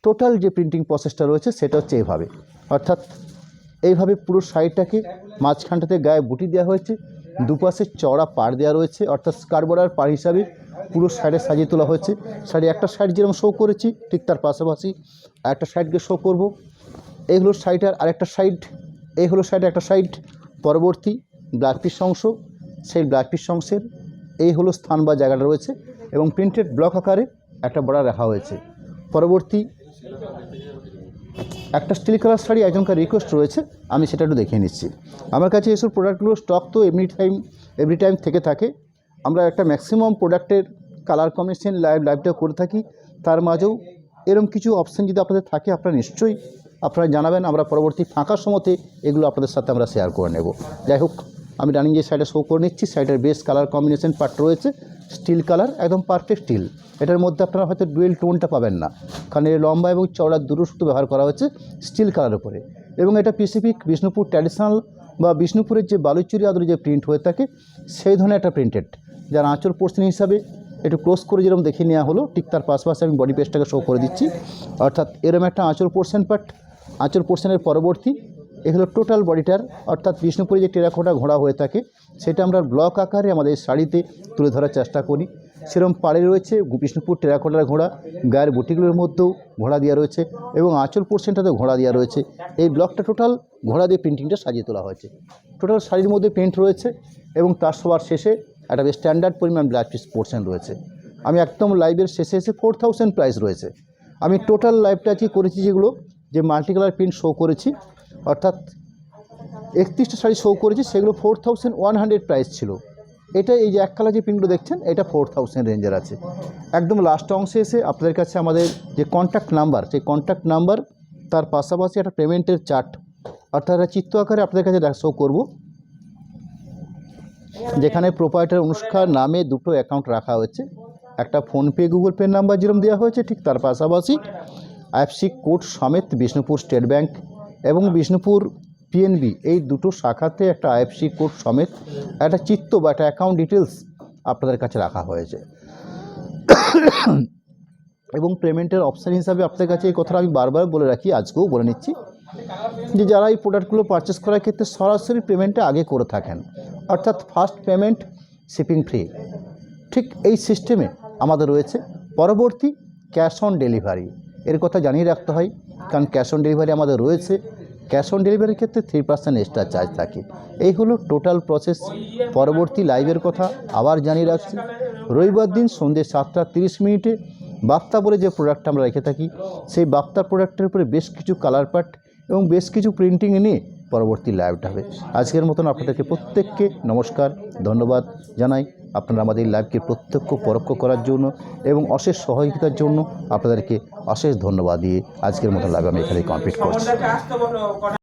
[SPEAKER 1] টোটাল যে প্রিন্টিং প্রসেসটা রয়েছে সেটা হচ্ছে এইভাবে, অর্থাৎ এইভাবে পুরো শাড়িটাকে মাঝখানটাতে গায়ে বুটি দেওয়া হয়েছে, দুপাশে চওড়া পাড় দেওয়া রয়েছে, অর্থাৎ স্কার্ট বর্ডার পাড় হিসাবে পুরো শাড়ি সাজিয়ে তোলা হয়েছে। শাড়ি একটা সাইড যেরকম শো করেছি ঠিক তার পাশাপাশি আরেকটা সাইডকে শো করব। এই হলো শাড়িটার আরেকটা সাইড, এই হলো শাড়িটার একটা সাইড। পরবর্তী ব্লাউজ পিস অংশ, সেই ব্লাউজ পিস অংশের এই হলো স্থান বা জায়গাটা রয়েছে, এবং প্রিন্টেড ব্লক আকারে একটা বর্ডার রাখা হয়েছে। পরবর্তী একটা স্টিল কালার শাড়ি একজনকার রিকোয়েস্ট রয়েছে, আমি সেটা একটু দেখিয়ে নিচ্ছি। আমার কাছে এসব প্রোডাক্টগুলো স্টক তো এভরি টাইম থেকে থাকে। আমরা একটা ম্যাক্সিমাম প্রোডাক্টের কালার কম্বিনেশন লাইভটা করে থাকি, তার মাঝেও এরকম কিছু অপশান যদি আপনাদের থাকে আপনারা নিশ্চয়ই আপনারা জানাবেন, আমরা পরবর্তী ফাঁকার সময়তে এগুলো আপনাদের সাথে আমরা শেয়ার করে নেব। যাই হোক, আমি রানিং যে শাড়িটা শো করে নিচ্ছি, শাড়িটার বেস্ট কালার কম্বিনেশন পার্ট রয়েছে স্টিল কালার, একদম পারফেক্ট স্টিল। এটার মধ্যে আপনারা হয়তো ডুয়েল টোনটা পাবেন না, কারণ এর লম্বা এবং চওড়া দুটো সুতো ব্যবহার করা হয়েছে স্টিল কালার উপরে, এবং এটা স্পেসিফিক বিষ্ণুপুর ট্র্যাডিশনাল বা বিষ্ণুপুরের যে বালুচুরি আদরে যে প্রিন্ট হয়ে থাকে সেই ধরনের একটা প্রিন্টেড, যার আঁচল পোর্শন হিসাবে একটু ক্লোজ করে যেরকম দেখিয়ে নেওয়া হলো ঠিক তার পাশাপাশি আমি বডি পেজটাকে শো করে দিচ্ছি। অর্থাৎ এরকম একটা আঁচল পোর্শন পার্ট, আঁচল পোর্শনের পরবর্তী এগুলো টোটাল বডিটার, অর্থাৎ বিষ্ণুপুরে যে টেরাকোটা ঘোড়া হয়ে থাকে সেটা আমরা ব্লক আকারে আমাদের শাড়িতে তুলে ধরার চেষ্টা করি। সেরকম পাড়ে রয়েছে বিষ্ণুপুর টেরাকোটার ঘোড়া, গায়ের বুটিগুলোর মধ্যেও ঘোড়া দেওয়া রয়েছে, এবং আঁচল পোর্শনটাতেও ঘোড়া দেওয়া রয়েছে। এই ব্লকটা টোটাল ঘোড়া দিয়ে প্রিন্টিংটা সাজিয়ে তোলা হয়েছে। টোটাল শাড়ির মধ্যে প্রিন্ট রয়েছে, এবং তার সবার শেষে একটা বেশ স্ট্যান্ডার্ড পরিমাণ ব্লাউজ পিস পোর্শন রয়েছে। আমি একদম লাইভের শেষে এসে 4000 প্রাইস রয়েছে। আমি টোটাল লাইভটা কি করেছি, যেগুলো যে মাল্টি কালার প্রিন্ট শো করেছি, অর্থাৎ 31টা শাড়ি শো করেছি, সেগুলো 4100 প্রাইস ছিল। এটা এই যে এক কালার যে প্রিন্টগুলো দেখছেন এটা 4000 রেঞ্জের আছে। একদম লাস্ট অংশে এসে আপনাদের কাছে আমাদের যে কন্ট্যাক্ট নাম্বার, সেই কন্ট্যাক্ট নাম্বার তার পাশাপাশি একটা পেমেন্টের চার্ট, অর্থাৎ একটা চিত্র আকারে আপনাদের কাছে শো করব, যেখানে প্রোপাইটার অনুষ্কার নামে দুটো অ্যাকাউন্ট রাখা হয়েছে। একটা ফোনপে গুগল পে নাম্বার যেরকম দেওয়া হয়েছে ঠিক তার পাশাপাশি আইএফএসসি কোড সমেত বিষ্ণুপুর স্টেট ব্যাংক এবং বিষ্ণুপুর পিএনবি এই দুটো শাখাতে একটা আইএফএসসি কোড সমেত একটা চিত্র বা একটা অ্যাকাউন্ট ডিটেলস আপনাদের কাছে রাখা হয়েছে। এবং পেমেন্টের অপশান হিসাবে আপনাদের কাছে এই কথাটা আমি বারবার বলে রাখি, আজকেও বলে নিচ্ছি, যে যারা এই প্রোডাক্টগুলো পারচেস করার ক্ষেত্রে সরাসরি পেমেন্টটা আগে করে থাকেন, অর্থাৎ ফার্স্ট পেমেন্ট শিপিং ফ্রি, ঠিক এই সিস্টেমে আমাদের রয়েছে। পরবর্তী ক্যাশ অন ডেলিভারি, এর কথা জানিয়ে রাখতে হয়, কারণ ক্যাশ অন ডেলিভারি আমাদের রয়েছে। ক্যাশ অন ডেলিভারির ক্ষেত্রে 3% এক্সট্রা চার্জ থাকে। এই হলো টোটাল প্রসেস। পরবর্তী লাইভের কথা আবার জানিয়ে রাখছি, রবিবার দিন সন্ধ্যে 7:30 বাপ্তা বলে যে প্রোডাক্টটা আমরা রেখে থাকি, সেই বাপ্তা প্রোডাক্টের উপরে বেশ কিছু কালার পার্ট এবং বেশ কিছু প্রিন্টিং নিয়ে পরবর্তী লাইভটা হবে। আজকের মতন আপনাদেরকে প্রত্যেককে নমস্কার, ধন্যবাদ জানাই। আপনারা আমাদের লাইভকে প্রত্যক্ষ পরোক্ষ করার জন্য এবং অশেষ সহযোগিতার জন্য আপনাদেরকে অশেষ ধন্যবাদ দিয়ে আজকের মতো লাইভ আমি এখানে কমপ্লিট করছি।